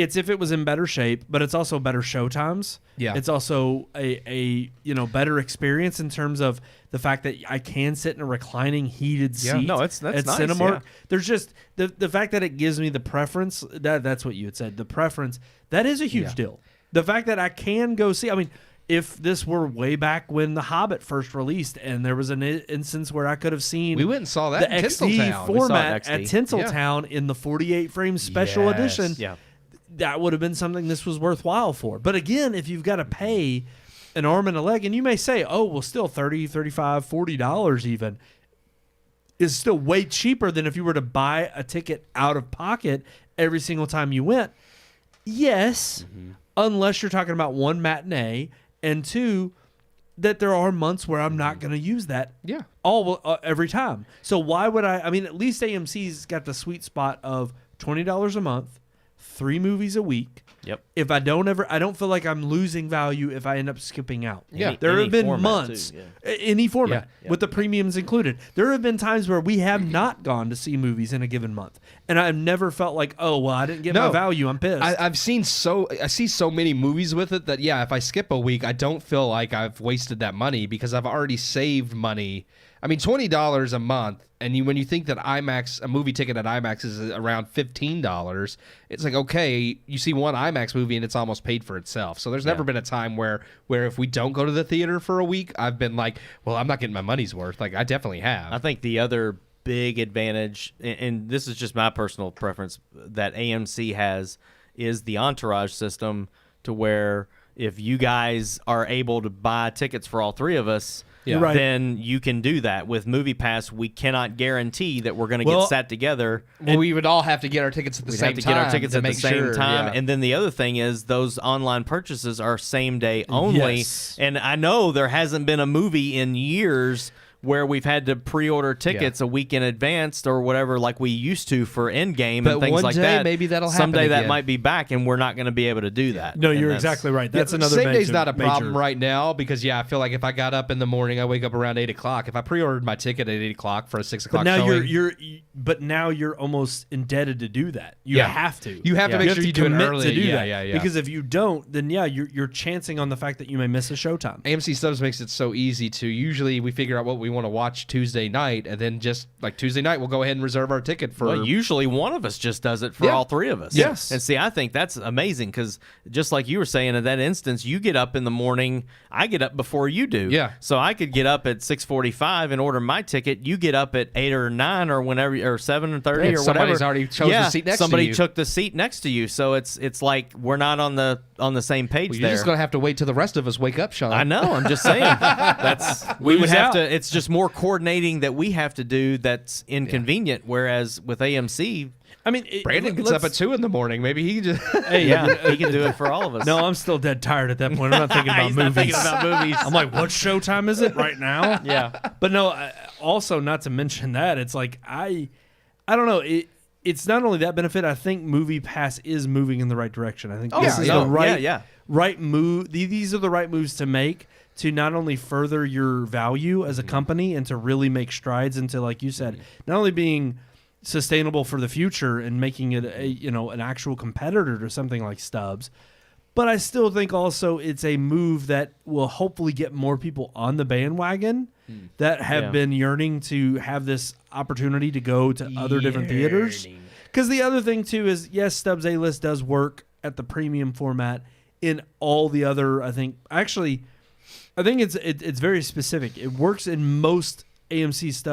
it's if it was in better shape, but it's also better showtimes. Yeah. It's also a better experience in terms of the fact that I can sit in a reclining heated seat. No, that's at nice, Cinemark. yeah. There's just the fact that it gives me the preference. That's what you had said. The preference, that is a huge deal. The fact that I can go see. I mean, if this were way back when The Hobbit first released, and there was an instance where I could have seen We went and saw that the in XD Tinseltown. format We saw it at in XD. Tinseltown in the 48 frame special Yes. edition, Yeah. that would have been something this was worthwhile for. But again, if you've got to pay an arm and a leg, and you may say, oh, well, still $30, $35, $40 even, is still way cheaper than if you were to buy a ticket out of pocket every single time you went. Yes, unless you're talking about one matinee, and two, that there are months where I'm not going to use that every time. So why would I mean, at least AMC's got the sweet spot of $20 a month, 3 movies a week. Yep. If I don't feel like I'm losing value if I end up skipping out. Yeah. There Any have been format, months, too, any format, Yeah. with the premiums included. There have been times where we have not gone to see movies in a given month, and I've never felt like, oh, well, I didn't get my value. I'm pissed. I see so many movies with it that if I skip a week, I don't feel like I've wasted that money because I've already saved money. I mean, $20 a month, and when you think that a movie ticket at IMAX is around $15, it's like, okay, you see one IMAX movie and it's almost paid for itself. So there's never been a time where if we don't go to the theater for a week, I've been like, well, I'm not getting my money's worth. Like, I definitely have. I think the other big advantage, and this is just my personal preference, that AMC has is the entourage system, to where if you guys are able to buy tickets for all 3 of us, Right. then you can do that. With MoviePass, we cannot guarantee that we're going to get sat together. Well, we would all have to get our tickets at the We'd same have to time. get our tickets to at the make same sure, time. yeah. And then the other thing is those online purchases are same day only. Yes. And I know there hasn't been a movie in years where we've had to pre-order tickets a week in advance or whatever, like we used to for Endgame But and things one like day, that. maybe that'll happen Someday that again. might be back, and we're not going to be able to do that. no, And you're that's- exactly right. That's another same day's major- not a problem major- right now because I feel like if I got up in the morning, I wake up around 8 o'clock. If I pre-ordered my ticket at 8 o'clock for a 6 o'clock But now showing, but now you're almost indebted to do that. You Yeah. have to. You have to make sure you do it commit early. to do Yeah, that. yeah. Because if you don't, then you're chancing on the fact that you may miss a showtime. AMC Stubs makes it so easy to. Usually, we figure out what we want to watch Tuesday night, and then just like Tuesday night, we'll go ahead and reserve our ticket for. Well, usually one of us just does it for Yeah. all 3 of us. Yes. And see, I think that's amazing because just like you were saying in that instance, you get up in the morning, I get up before you do. Yeah. So I could get up at 6:45 and order my ticket. You get up at 8 or 9 or whenever, or 7:30 Yeah, or whatever. somebody's already chose the seat next to somebody you. took the seat next to you. So it's like we're not on the same page You're there. just gonna have to wait till the rest of us wake up, Sean. I know. I'm just saying. We would Lose have out. to. It's just more coordinating that we have to do. That's inconvenient. Whereas with AMC, I mean, Brandon gets up at 2 in the morning. Maybe he can just. Hey, yeah, he can do it for all of us. No, I'm still dead tired at that point. I'm not thinking about He's movies. not thinking about movies. I'm like, what showtime is it right now? Yeah. But no, also not to mention that it's like I don't know. It's not only that benefit. I think MoviePass is moving in the right direction. I think this is the right move. These are the right moves to make to not only further your value as a company and to really make strides into, like you said, not only being sustainable for the future and making it an actual competitor to something like Stubbs, but I still think also it's a move that will hopefully get more people on the bandwagon that have been yearning to have this opportunity to go to other different theaters. Because the other thing too is, yes, Stubbs A-List does work at the premium format in all the other. I think it's very specific. It works in most AMC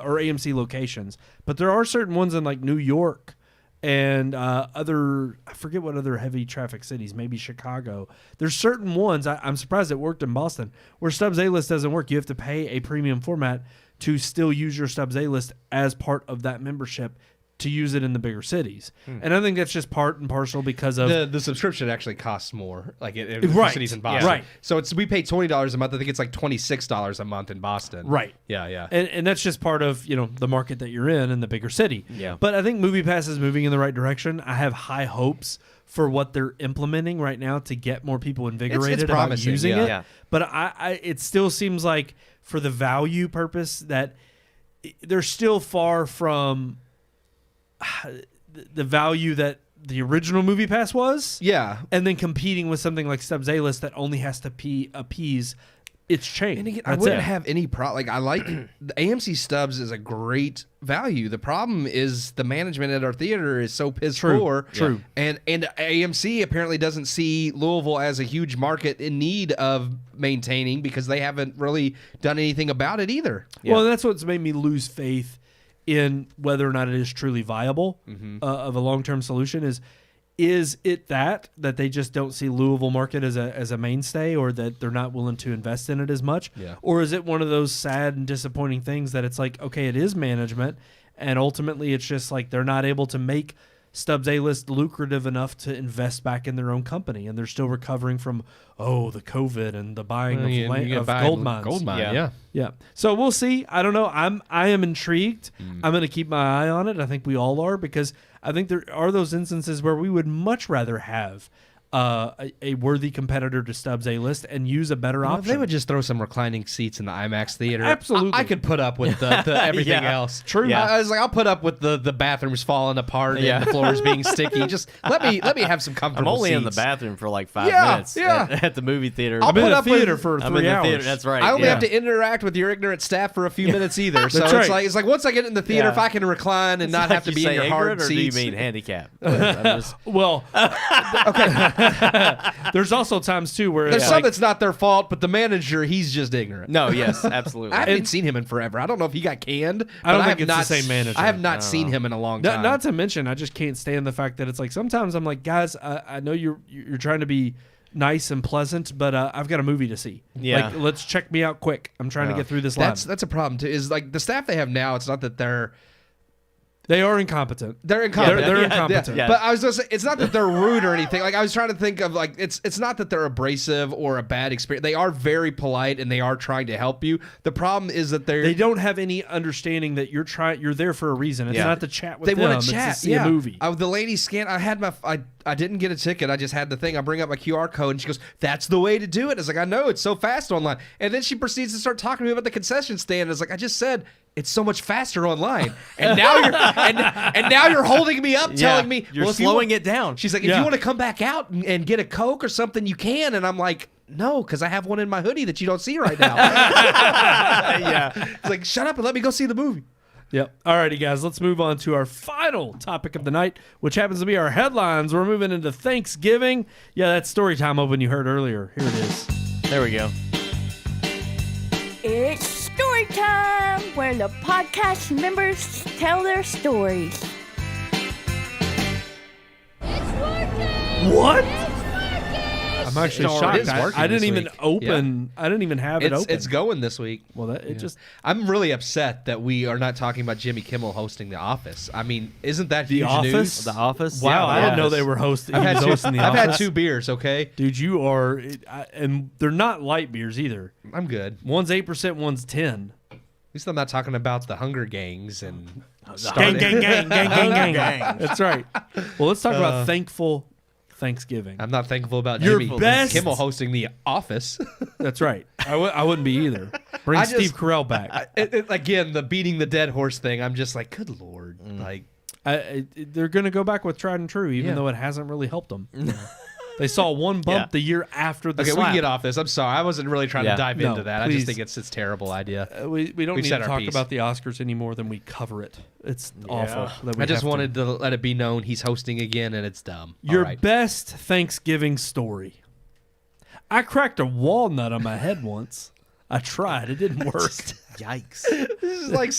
or AMC locations, but there are certain ones in like New York and other, I forget what other heavy traffic cities, maybe Chicago. There's certain ones, I'm surprised it worked in Boston, where Stubbs A-List doesn't work. You have to pay a premium format to still use your Stubbs A-List as part of that membership to use it in the bigger cities. And I think that's just part and parcel because of The subscription actually costs more, like in Right. cities in Boston. Right. So we pay $20 a month. I think it's like $26 a month in Boston. Right. Yeah. And that's just part of, the market that you're in the bigger city. Yeah. But I think MoviePass is moving in the right direction. I have high hopes for what they're implementing right now to get more people invigorated about promising, using yeah. it. Yeah. But it still seems like for the value purpose that they're still far from the value that the original MoviePass was. Yeah. And then competing with something like Stubbs A-List that only has to appease its chain. And again, I wouldn't have any problem. Like, I like the AMC Stubbs is a great value. The problem is the management at our theater is so piss poor. True. And AMC apparently doesn't see Louisville as a huge market in need of maintaining because they haven't really done anything about it either. Yeah. Well, that's what's made me lose faith in whether or not it is truly viable of a long-term solution. Is it that they just don't see Louisville market as a mainstay, or that they're not willing to invest in it as much? Yeah. Or is it one of those sad and disappointing things that it's like, okay, it is management, and ultimately it's just like they're not able to make Stubbs A-List lucrative enough to invest back in their own company, and they're still recovering from the COVID and the buying of gold mines. Gold mine, Yeah. So we'll see. I don't know. I am intrigued. I'm going to keep my eye on it. I think we all are, because I think there are those instances where we would much rather have a worthy competitor to Stubbs A-List and use a better option. If they would just throw some reclining seats in the IMAX theater, Absolutely. I could put up with the everything else. True. Yeah. I was like, I'll put up with the bathrooms falling apart and the floors being sticky. Just let me have some I'm comfortable only seats. in the bathroom for like 5 Yeah, minutes yeah. at the movie theater. I'll I'm in put the up with- theater for I'm 3 in the hours. theater. That's right. I only yeah. have to interact with your ignorant staff for a few minutes either. So That's it's right. like once I get in the theater, Yeah. if I can recline and not Like have to you be say in your hard ignorant, or seats. do you mean handicap? I'm just- Well, okay. There's also times too where There's it's some like, that's not their fault, but the manager, he's just ignorant. no, yes, absolutely. I haven't seen him in forever. I don't know if he got canned. I don't but think have it's the not same manager. I have not seen him in a long time. not to mention, I just can't stand the fact that it's like sometimes I'm like, guys, I know you're trying to be nice and pleasant, but I've got a movie to see. Yeah. Like, let's check me out quick. I'm trying to get through this line. That's a problem too. Is like the staff they have now. It's not that They are incompetent. they're incompetent. They're Yeah, incompetent. yeah. But I was gonna say, it's not that they're rude or anything. Like I was trying to think of like it's not that they're abrasive or a bad experience. They are very polite and they are trying to help you. The problem is that They don't have any understanding that you're there for a reason. It's Yeah. not to chat with they them. want to chat. It's to see a movie. The lady scanned. I had I didn't get a ticket. I just had the thing. I bring up my QR code and she goes, "That's the way to do it." It's like, I know, it's so fast online. And then she proceeds to start talking to me about the concession stand. It's like, I just said it's so much faster online. And now you're and now you're holding me up, telling me you're if you slowing want- it down. She's like, if you want to come back out and get a Coke or something, you can. And I'm like, no, because I have one in my hoodie that you don't see right now. yeah. It's like, shut up and let me go see the movie. Yep. Alrighty, guys, let's move on to our final topic of the night, which happens to be our headlines. We're moving into Thanksgiving. Yeah, that story time open you heard earlier. Here it is. There we go. It's story time, where the podcast members tell their stories. What? I'm actually No, it shocked. is working I didn't this even week. open. I didn't even have it open. It's going this week. Well, it just I'm really upset that we are not talking about Jimmy Kimmel hosting The Office. I mean, isn't that The huge Office? news? The Office. wow. Yeah, I The didn't know Office. they were hosting. I've had hosting The I've had Office. 2 beers, okay? Dude, you are, and they're not light beers either. I'm good. One's 8%, one's 10. At least I'm not talking about the Hunger Gangs and Gang, gang, gang, gang, gang, gang. That's right. Well, let's talk about thankful Thanksgiving. I'm not thankful about Your Jimmy best- Kimmel hosting The Office. That's right. I wouldn't be either. Bring I Steve just- Carell back. Again, the beating the dead horse thing, I'm just like, good Lord. Like, They're going to go back with tried and true, even Yeah. though it hasn't really helped them. They saw one bump Yeah. the year after the okay, we slap. can get off this. I'm sorry. I wasn't really trying Yeah. to dive No, into that. I please. just think it's a terrible idea. We don't We've need said to our talk piece. about the Oscars any more than we cover it. It's awful. That we I just have to. wanted to let it be known he's hosting again, and it's dumb. Your All right. best Thanksgiving story. I cracked a walnut on my head once. I tried. It didn't work. Yikes. This is like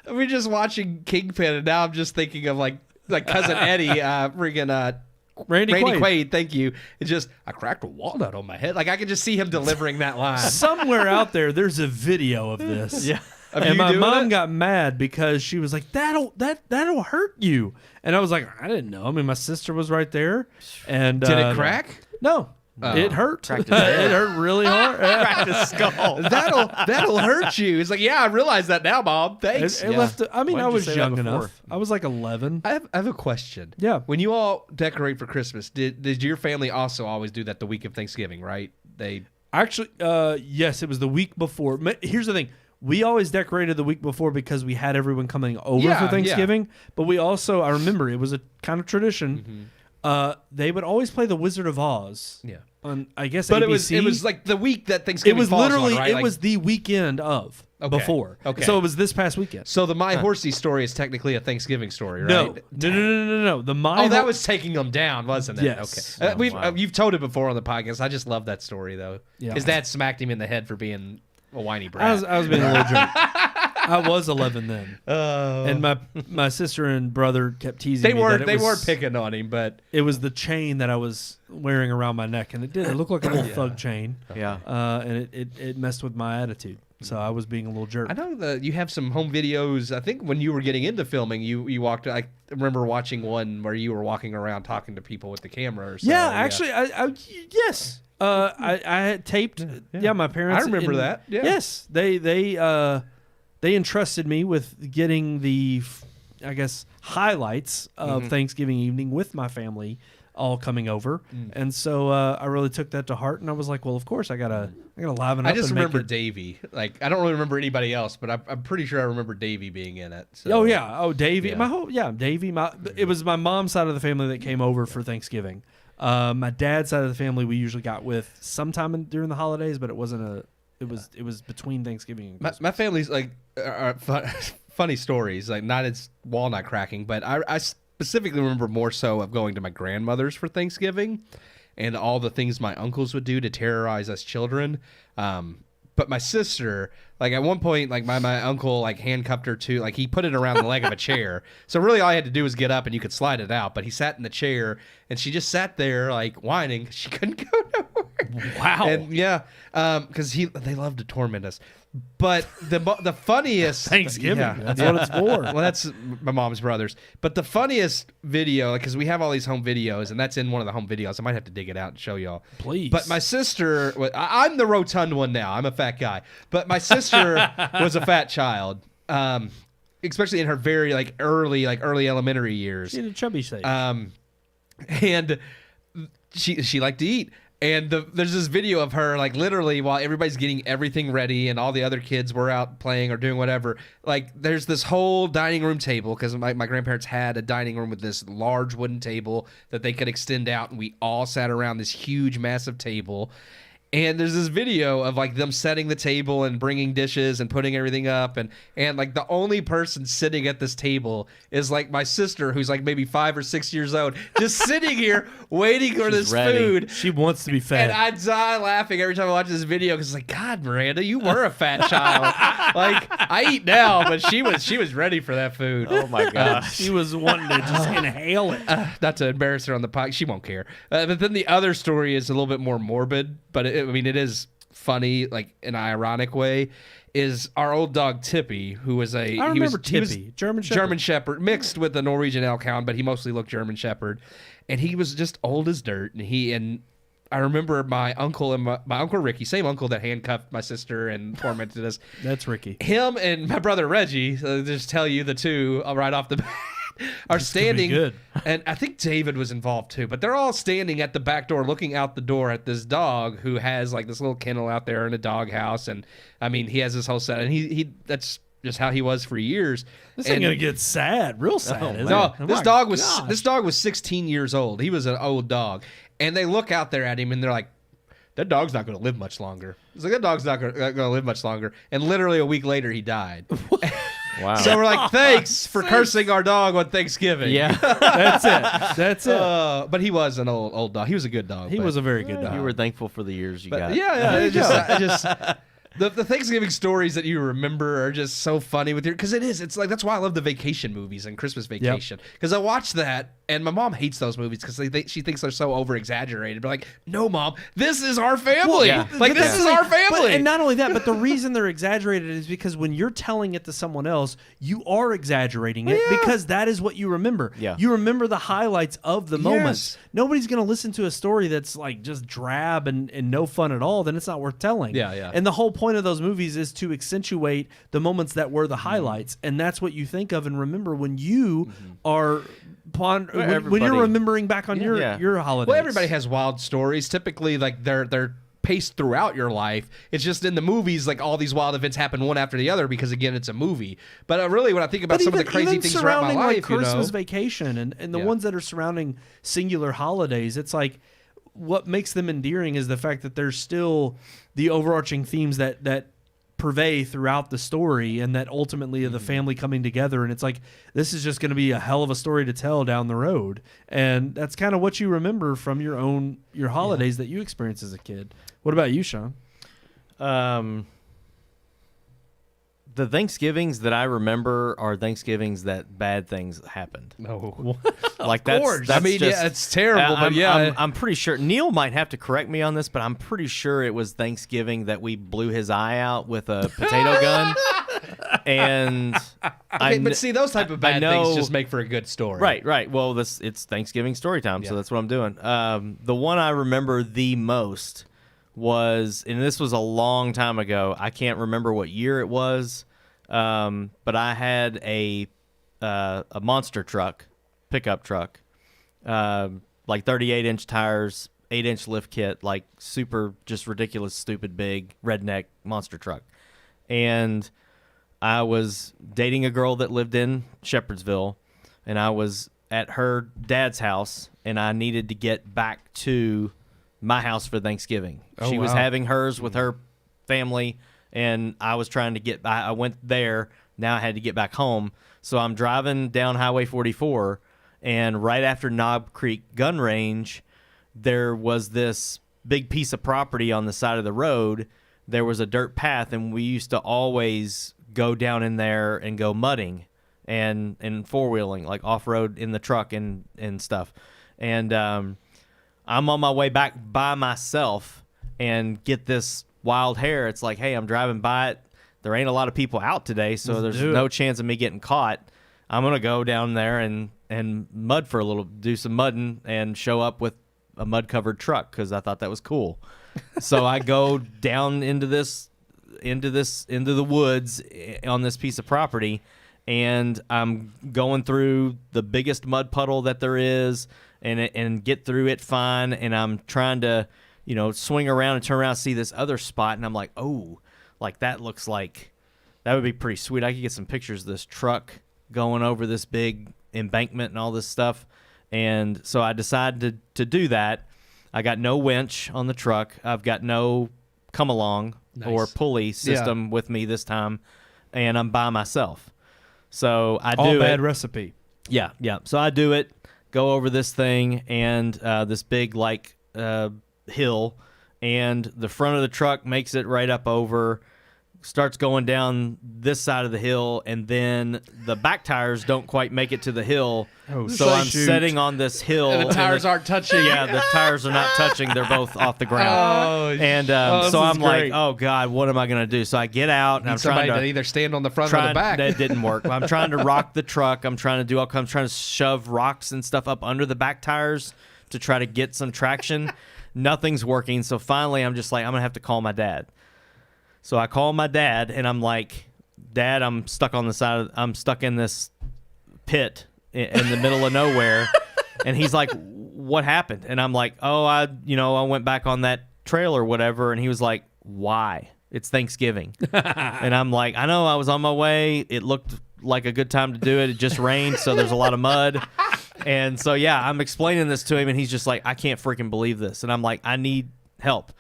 we're just watching Kingpin, and now I'm just thinking of like Cousin Eddie, friggin' Randy Quaid. Quaid, thank you. It's just, I cracked a walnut on my head. Like, I could just see him delivering that line. Somewhere out there, there's a video of this. Yeah. Of And you my doing mom it? got mad because she was like, that'll hurt you. And I was like, I didn't know. I mean, my sister was right there. And Did it crack? No. It hurt. Cracked It his head. hurt really hard. Cracked his skull. That'll hurt you. It's like, yeah, I realize that now, Mom. Thanks. It left. I mean, Why I didn't you was say that young before? enough. I was like 11. I have a question. Yeah. When you all decorate for Christmas, did your family also always do that the week of Thanksgiving, right? They Actually, yes, it was the week before. Here's the thing. we always decorated the week before because we had everyone coming over Yeah, for Thanksgiving. But we also, I remember, it was a kind of tradition. They would always play The Wizard of Oz. Yeah. On, I guess, But ABC. it was like the week that Thanksgiving It was falls literally, on, right? it Like, was the weekend of before. Okay. So it was this past weekend. so the My Horsey story is technically a Thanksgiving story, right? No. The My Oh, that was taking them down, wasn't it? Yes. Okay. You've told it before on the podcast. I just love that story, though. Yeah. His dad smacked him in the head for being a whiny brat. I was being a little jerk. I was 11 then, and my sister and brother kept teasing They me. weren't. That They it was, weren't picking on him, but It was the chain that I was wearing around my neck, and it did. It looked like a little thug chain. Yeah. And it messed with my attitude. So I was being a little jerk. I know that you have some home videos. I think when you were getting into filming, you walked. I remember watching one where you were walking around talking to people with the camera. Or so. Yeah, actually, yes. I had taped. Yeah, my parents. I remember that. Yeah. Yes, they entrusted me with getting the, I guess, highlights of Thanksgiving evening with my family all coming over, and so I really took that to heart, and I was like, well, of course, I gotta liven up. I just and make remember it. Davey. Like I don't really remember anybody else, but I'm pretty sure I remember Davey being in it. So. Oh yeah, Davey. Yeah. Davey. It was my mom's side of the family that came over for Thanksgiving. My dad's side of the family we usually got with sometime during the holidays, but it wasn't It was between Thanksgiving and Christmas. My family's like funny stories, like not as walnut cracking, but I specifically remember more so of going to my grandmother's for Thanksgiving and all the things my uncles would do to terrorize us children. But my sister, like at one point, like my uncle like handcuffed her to, like he put it around the leg of a chair. So really all I had to do was get up and you could slide it out. But he sat in the chair and she just sat there like whining. She couldn't go nowhere. Wow. And yeah, because they love to torment us. But the funniest Thanksgiving. yeah, That's what it's for. Well, that's my mom's brothers. But the funniest video, because we have all these home videos, and that's in one of the home videos. I might have to dig it out and show y'all. Please. But my sister, I'm the rotund one now. I'm a fat guy. But my sister was a fat child, especially in her very early elementary years. In a chubby stage. And she liked to eat. And there's this video of her, like, literally while everybody's getting everything ready and all the other kids were out playing or doing whatever, like, there's this whole dining room table, because my grandparents had a dining room with this large wooden table that they could extend out, and we all sat around this huge, massive table. And there's this video of, like, them setting the table and bringing dishes and putting everything up. And like, the only person sitting at this table is, like, my sister, who's, like, maybe 5 or 6 years old, just sitting here waiting for this ready. food. She wants to be fed. And I die laughing every time I watch this video because it's like, God, Miranda, you were a fat child. Like, I eat now, but she was ready for that food. Oh, my gosh. She was wanting to just inhale it. Not to embarrass her on the podcast, she won't care. But then the other story is a little bit more morbid, but it is funny, like in an ironic way. Is our old dog Tippy, who was Tippy, German Shepherd. mixed with the Norwegian Elkhound, but he mostly looked German Shepherd, and he was just old as dirt. And I remember my uncle and my uncle Ricky, same uncle that handcuffed my sister and tormented us. That's Ricky. Him and my brother Reggie, just tell you the two right off the bat, are standing. good. And I think David was involved too, but they're all standing at the back door looking out the door at this dog who has like this little kennel out there in a dog house. And I mean, he has this whole set, and he that's just how he was for years. This ain't gonna get sad, real sad. Is No, it? this dog was 16 years old. He was an old dog, and they look out there at him and they're like, that dog's not going to live much longer. It's like, that dog's not going to live much longer. And literally a week later, he died. Wow. So we're like, thanks for cursing our dog on Thanksgiving. Yeah. That's it. But he was an old dog. He was a good dog. He was a very good dog. You were thankful for the years you got. Yeah. It just the Thanksgiving stories that you remember are just so funny with because it's like, that's why I love the vacation movies and Christmas Vacation, because I watch that and my mom hates those movies because she thinks they're so over exaggerated. But like, no, Mom, this is our family. Like, this is our family. And not only that, but the reason they're exaggerated is because when you're telling it to someone else, you are exaggerating it because that is what you remember. Yeah. You remember the highlights of the moments. Nobody's going to listen to a story that's like just drab and no fun at all. Then it's not worth telling. Yeah. And the whole point of those movies is to accentuate the moments that were the highlights. And that's what you think of and remember when you are when you're remembering back on your holidays. Well, everybody has wild stories. Typically, like their paced throughout your life. It's just in the movies, like all these wild events happen one after the other because, again, it's a movie. But really, when I think about some of the crazy things throughout my life, like Christmas Vacation and the ones that are surrounding singular holidays, it's like what makes them endearing is the fact that there's still the overarching themes that purvey throughout the story, and that ultimately the family coming together, and it's like this is just going to be a hell of a story to tell down the road, and that's kind of what you remember from your holidays that you experienced as a kid. What about you, Sean? The Thanksgivings that I remember are Thanksgivings that bad things happened. No, like that's I mean, just, it's terrible, but I'm pretty sure Neil might have to correct me on this, but I'm pretty sure it was Thanksgiving that we blew his eye out with a potato gun. And but see, those type of bad things just make for a good story. Right. Well, it's Thanksgiving story time, so that's what I'm doing. The one I remember the most was, and this was a long time ago. I can't remember what year it was, but I had a monster truck, pickup truck, like 38-inch tires, 8-inch lift kit, like super, just ridiculous, stupid, big redneck monster truck, and I was dating a girl that lived in Shepherdsville, and I was at her dad's house, and I needed to get back to my house for Thanksgiving. She was having hers with her family, and I was trying to I went there. Now I had to get back home. So I'm driving down Highway 44, and right after Knob Creek Gun Range, there was this big piece of property on the side of the road. There was a dirt path, and we used to always go down in there and go mudding and four-wheeling, like off-road in the truck and stuff. And I'm on my way back by myself and get this wild hair. It's like, hey, I'm driving by it. There ain't a lot of people out today, so there's no chance of me getting caught. I'm going to go down there and mud for a little, do some mudding, and show up with a mud-covered truck because I thought that was cool. So I go down into the woods on this piece of property, and I'm going through the biggest mud puddle that there is, and get through it fine, and I'm trying to, swing around and turn around and see this other spot, and I'm like, oh, like that looks like that would be pretty sweet. I could get some pictures of this truck going over this big embankment and all this stuff. And so I decided to do that. I got no winch on the truck. I've got no come along or pulley system with me this time, and I'm by myself. So I do all bad recipe. Yeah. So I do it. Go over this thing and this big hill, and the front of the truck makes it right up over, starts going down this side of the hill, and then the back tires don't quite make it to the hill. So I'm sitting on this hill. And the tires aren't touching. Yeah, the tires are not touching. They're both off the ground. So I'm like, oh, God, what am I going to do? So I get out, and I'm trying to either stand on the front or the back. That didn't work. I'm trying to rock the truck. I'm trying to shove rocks and stuff up under the back tires to try to get some traction. Nothing's working. So finally, I'm just like, I'm going to have to call my dad. So I call my dad, and I'm like, Dad, I'm stuck on the side. I'm stuck in this pit in the middle of nowhere. And he's like, what happened? And I'm like, oh, I went back on that trail or whatever. And he was like, why? It's Thanksgiving. And I'm like, I know, I was on my way. It looked like a good time to do it. It just rained, so there's a lot of mud. And so, yeah, I'm explaining this to him, and he's just like, I can't freaking believe this. And I'm like, I need help.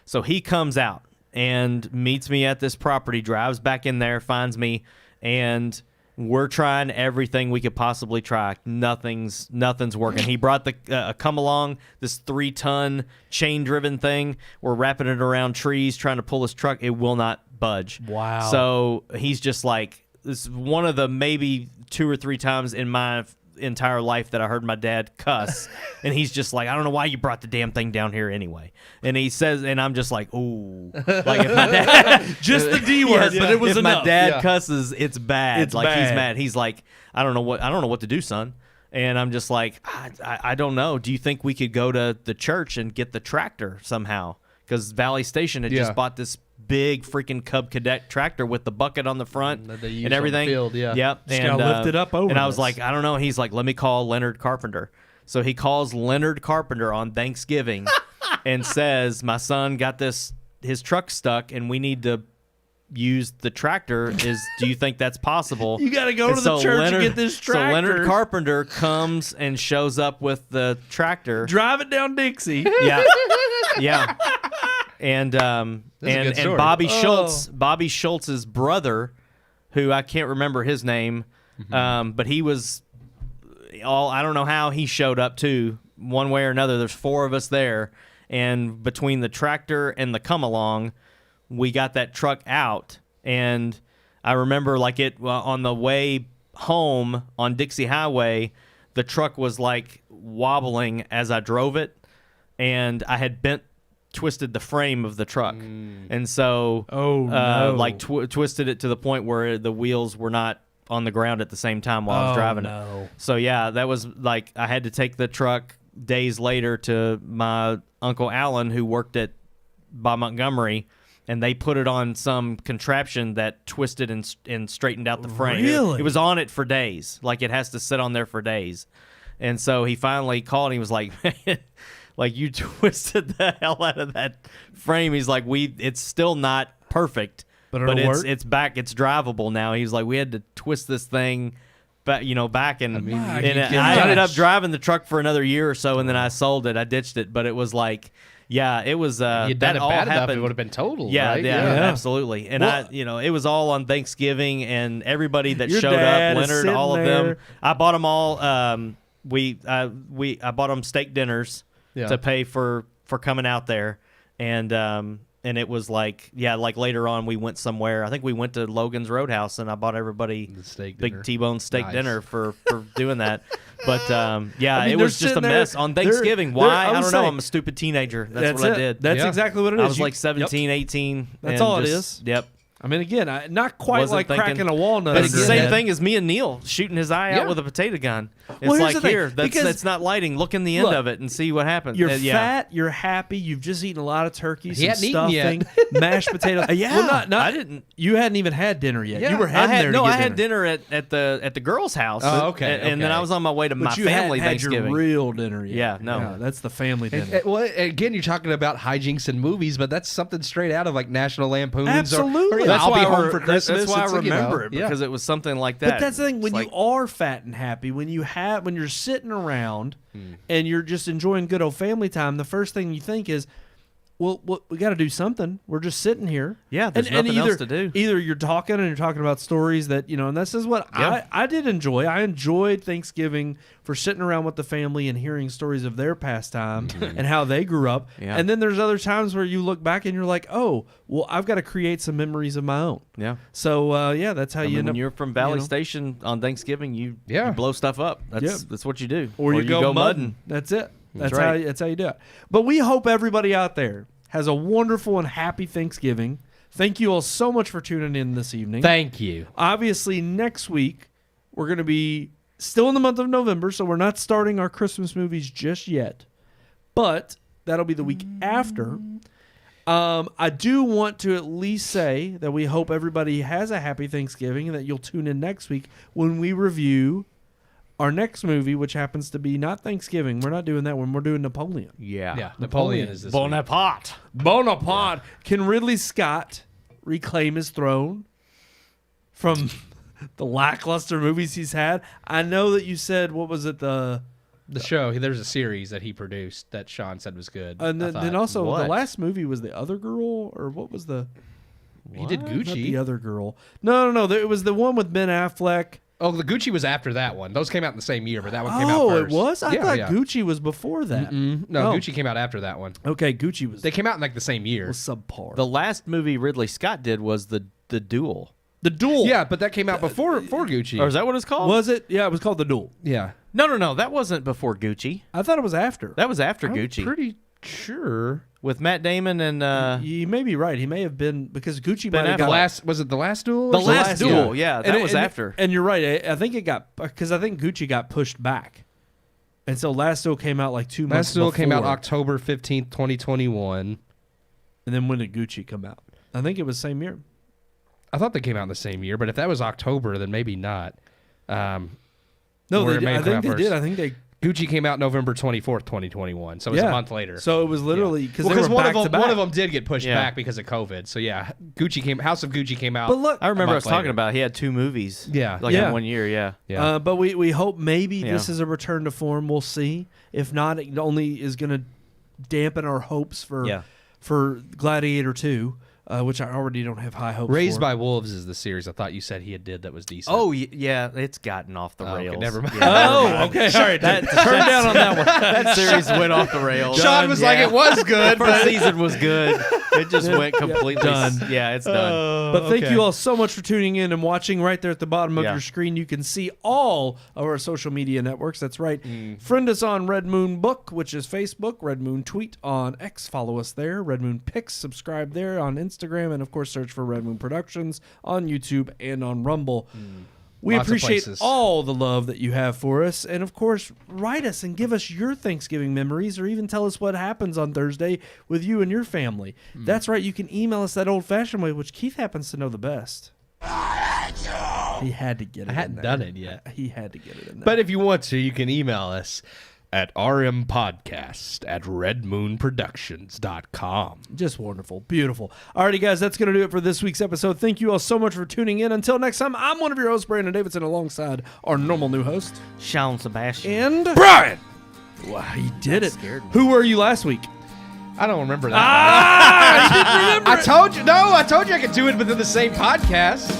So he comes out and meets me at this property, drives back in there, finds me, and we're trying everything we could possibly try. Nothing's working. He brought the come along, this 3-ton chain-driven thing. We're wrapping it around trees, trying to pull this truck. It will not budge. Wow. So he's just like, this is one of the maybe 2 or 3 times in my entire life that I heard my dad cuss, and he's just like, I don't know why you brought the damn thing down here anyway. And he says, and I'm just like, ooh, like if my dad just the D word, but it was if enough. My dad cusses, it's bad. It's like bad. He's mad. He's like, I don't know what to do, son. And I'm just like, I don't know. Do you think we could go to the church and get the tractor somehow? Because Valley Station had just bought this big freaking Cub Cadet tractor with the bucket on the front and everything. On the field, yeah. Yep. Just gotta lift it up over. And I was like, I don't know. And he's like, let me call Leonard Carpenter. So he calls Leonard Carpenter on Thanksgiving and says, "My son got his truck stuck, and we need to use the tractor. Do you think that's possible?" You got to go to the church and get this tractor. So Leonard Carpenter comes and shows up with the tractor. Drive it down Dixie. Yeah, yeah. And Bobby Schultz's brother, who I can't remember his name, but he was I don't know how he showed up too. One way or another, there's 4 of us there, and between the tractor and the come along, we got that truck out. And I remember on the way home on Dixie Highway, the truck was like wobbling as I drove it, and I had twisted the frame of the truck, and so twisted it to the point where the wheels were not on the ground at the same time while I was driving it. So yeah, that was like I had to take the truck days later to my Uncle Alan, who worked by Montgomery, and they put it on some contraption that twisted and straightened out the frame. Really? It was on it for days. Like, it has to sit on there for days. And so he finally called and he was like, "Man, like, you twisted the hell out of that frame." He's like, it's still not perfect, but it's back. It's drivable now. He's like, "We had to twist this thing back, and I ended up driving the truck for another year or so, and then I sold it. I ditched it, but it was like, yeah, it was. That all bad happened. Enough, it would have been totaled. Yeah, right? yeah, absolutely. And it was all on Thanksgiving, and everybody that Your showed dad up, is Leonard, sitting all of there. them. I bought them all. I bought them steak dinners to pay for coming out there, and it was like later on we went somewhere. I think we went to Logan's Roadhouse, and I bought everybody big T-bone steak dinner for doing that. But it was just a mess on Thanksgiving. Why? I don't know. I'm a stupid teenager. That's what I did. That's exactly what it is. I was like 17, 18. That's all it is. Yep. I mean, again, not quite Wasn't like thinking- cracking a walnut. But it's the under same your thing as me and Neil shooting his eye out with a potato gun. It's Well, here's like, the thing, here, because- that's not lighting. Look in the end of it and see what happens. You're fat, you're happy, you've just eaten a lot of turkey, He some hadn't eaten yet. stuffing, mashed potatoes. Yeah. Well, I didn't. You hadn't even had dinner yet. Yeah. You were heading there to get I had dinner at the girl's house. Oh, okay, And then I was on my way to my But you family hadn't had your Thanksgiving. real dinner yet. Yeah, no. That's the family dinner. Well, again, you're talking about hijinks in movies, but that's something straight out of like National Lampoons. Absolutely. Or That's I'll why Be I Home re- for that's- Christmas. That's why It's I like, remember it, because it was something like that. But that's the thing, when It's you are fat and happy, when you're sitting around and you're just enjoying good old family time, the first thing you think is, well, we got to do something. We're just sitting here. Yeah, there's nothing else to do. Either you're talking and you're talking about stories that, and this is what I did enjoy. I enjoyed Thanksgiving for sitting around with the family and hearing stories of their pastime and how they grew up. Yeah. And then there's other times where you look back and you're like, oh, well, I've got to create some memories of my own. Yeah. So, that's how you end when up. you're from Valley Station on Thanksgiving, you blow stuff up. That's what you do. Or you go mudding. That's it. That's right. That's how you do it. But we hope everybody out there has a wonderful and happy Thanksgiving. Thank you all so much for tuning in this evening. Thank you. Obviously, next week we're going to be still in the month of November, so we're not starting our Christmas movies just yet. But that'll be the week after. I do want to at least say that we hope everybody has a happy Thanksgiving and that you'll tune in next week when we review our next movie, which happens to be not Thanksgiving. We're not doing that one. We're doing Napoleon. Yeah. Napoleon is this Bonaparte. Bonaparte. Can Ridley Scott reclaim his throne from the lackluster movies he's had? I know that you said, what was it, the show. There's a series that he produced that Sean said was good. and then also What? the last movie was The Other Girl, or what was the He did not Gucci. The Other Girl? No. It was the one with Ben Affleck. Oh, the Gucci was after that one. Those came out in the same year, but that one came out Oh, first. it was? I thought yeah. Gucci was before that. No, Oh. Gucci came out after that one. Okay, Gucci was They came out in like the same year. was subpar. The last movie Ridley Scott did was the Duel. The Duel. Yeah, but that came out before Gucci. Or is that what it's called? Was it? Yeah, it was called The Duel. Yeah. No. That wasn't before Gucci. I thought it was after. That was after I'm Gucci. pretty sure. With Matt Damon and You may be right. He may have been, because Gucci Ben might have The got last was it the last duel? The or Last something? Duel. Yeah, that was after. And you're right. I think it got, because I think Gucci got pushed back, and so Last Duel came out like 2 months. Last duel came out before. October 15th, 2021. And then when did Gucci come out? I think it was same year. I thought they came out in the same year, but if that was October, then maybe not. No, Or they it did. may I have come think out they first. did. I think they Gucci came out November 24th, 2021. So it was a month later. So it was literally because one of them did get pushed back because of COVID. So yeah, House of Gucci came out. But look, I remember us talking about he had 2 movies. In 1 year. Yeah. But we hope maybe this is a return to form. We'll see. If not, it only is going to dampen our hopes for Gladiator 2. Which I already don't have high hopes Raised for. by Wolves is the series I thought you said he did that was decent. Oh, yeah, it's gotten off the rails. Okay, never mind. Yeah, okay, all right. Turn down on that one. That series went off the rails. Sean was like, it was good. First season was good. It just went completely done. Yeah, it's done. But thank you all so much for tuning in and watching. Right there at the bottom of your screen, you can see all of our social media networks. That's right. Friend us on Red Moon Book, which is Facebook. Red Moon Tweet on X. Follow us there. Red Moon Pics. Subscribe there on Instagram. And, of course, search for Red Moon Productions on YouTube and on Rumble. We appreciate all the love that you have for us. And, of course, write us and give us your Thanksgiving memories or even tell us what happens on Thursday with you and your family. That's right. You can email us that old-fashioned way, which Keith happens to know the best. He had to get it in there. I hadn't done it yet. He had to get it in there. But if you want to, you can email us at rmpodcast@redmoonproductions.com. Just wonderful. Beautiful. Alrighty, guys, that's going to do it for this week's episode. Thank you all so much for tuning in. Until next time, I'm one of your hosts, Brandon Davidson, alongside our normal new host, Sean Sebastian. and Brian! Wow, he did it. Who were you last week? I don't remember that. You didn't remember I told you I could do it within the same podcast.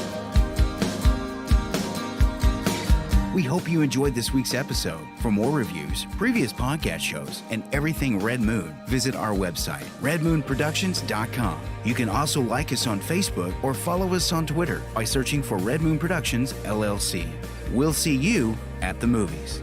We hope you enjoyed this week's episode. For more reviews, previous podcast shows, and everything Red Moon, visit our website, redmoonproductions.com. You can also like us on Facebook or follow us on Twitter by searching for Red Moon Productions, LLC. We'll see you at the movies.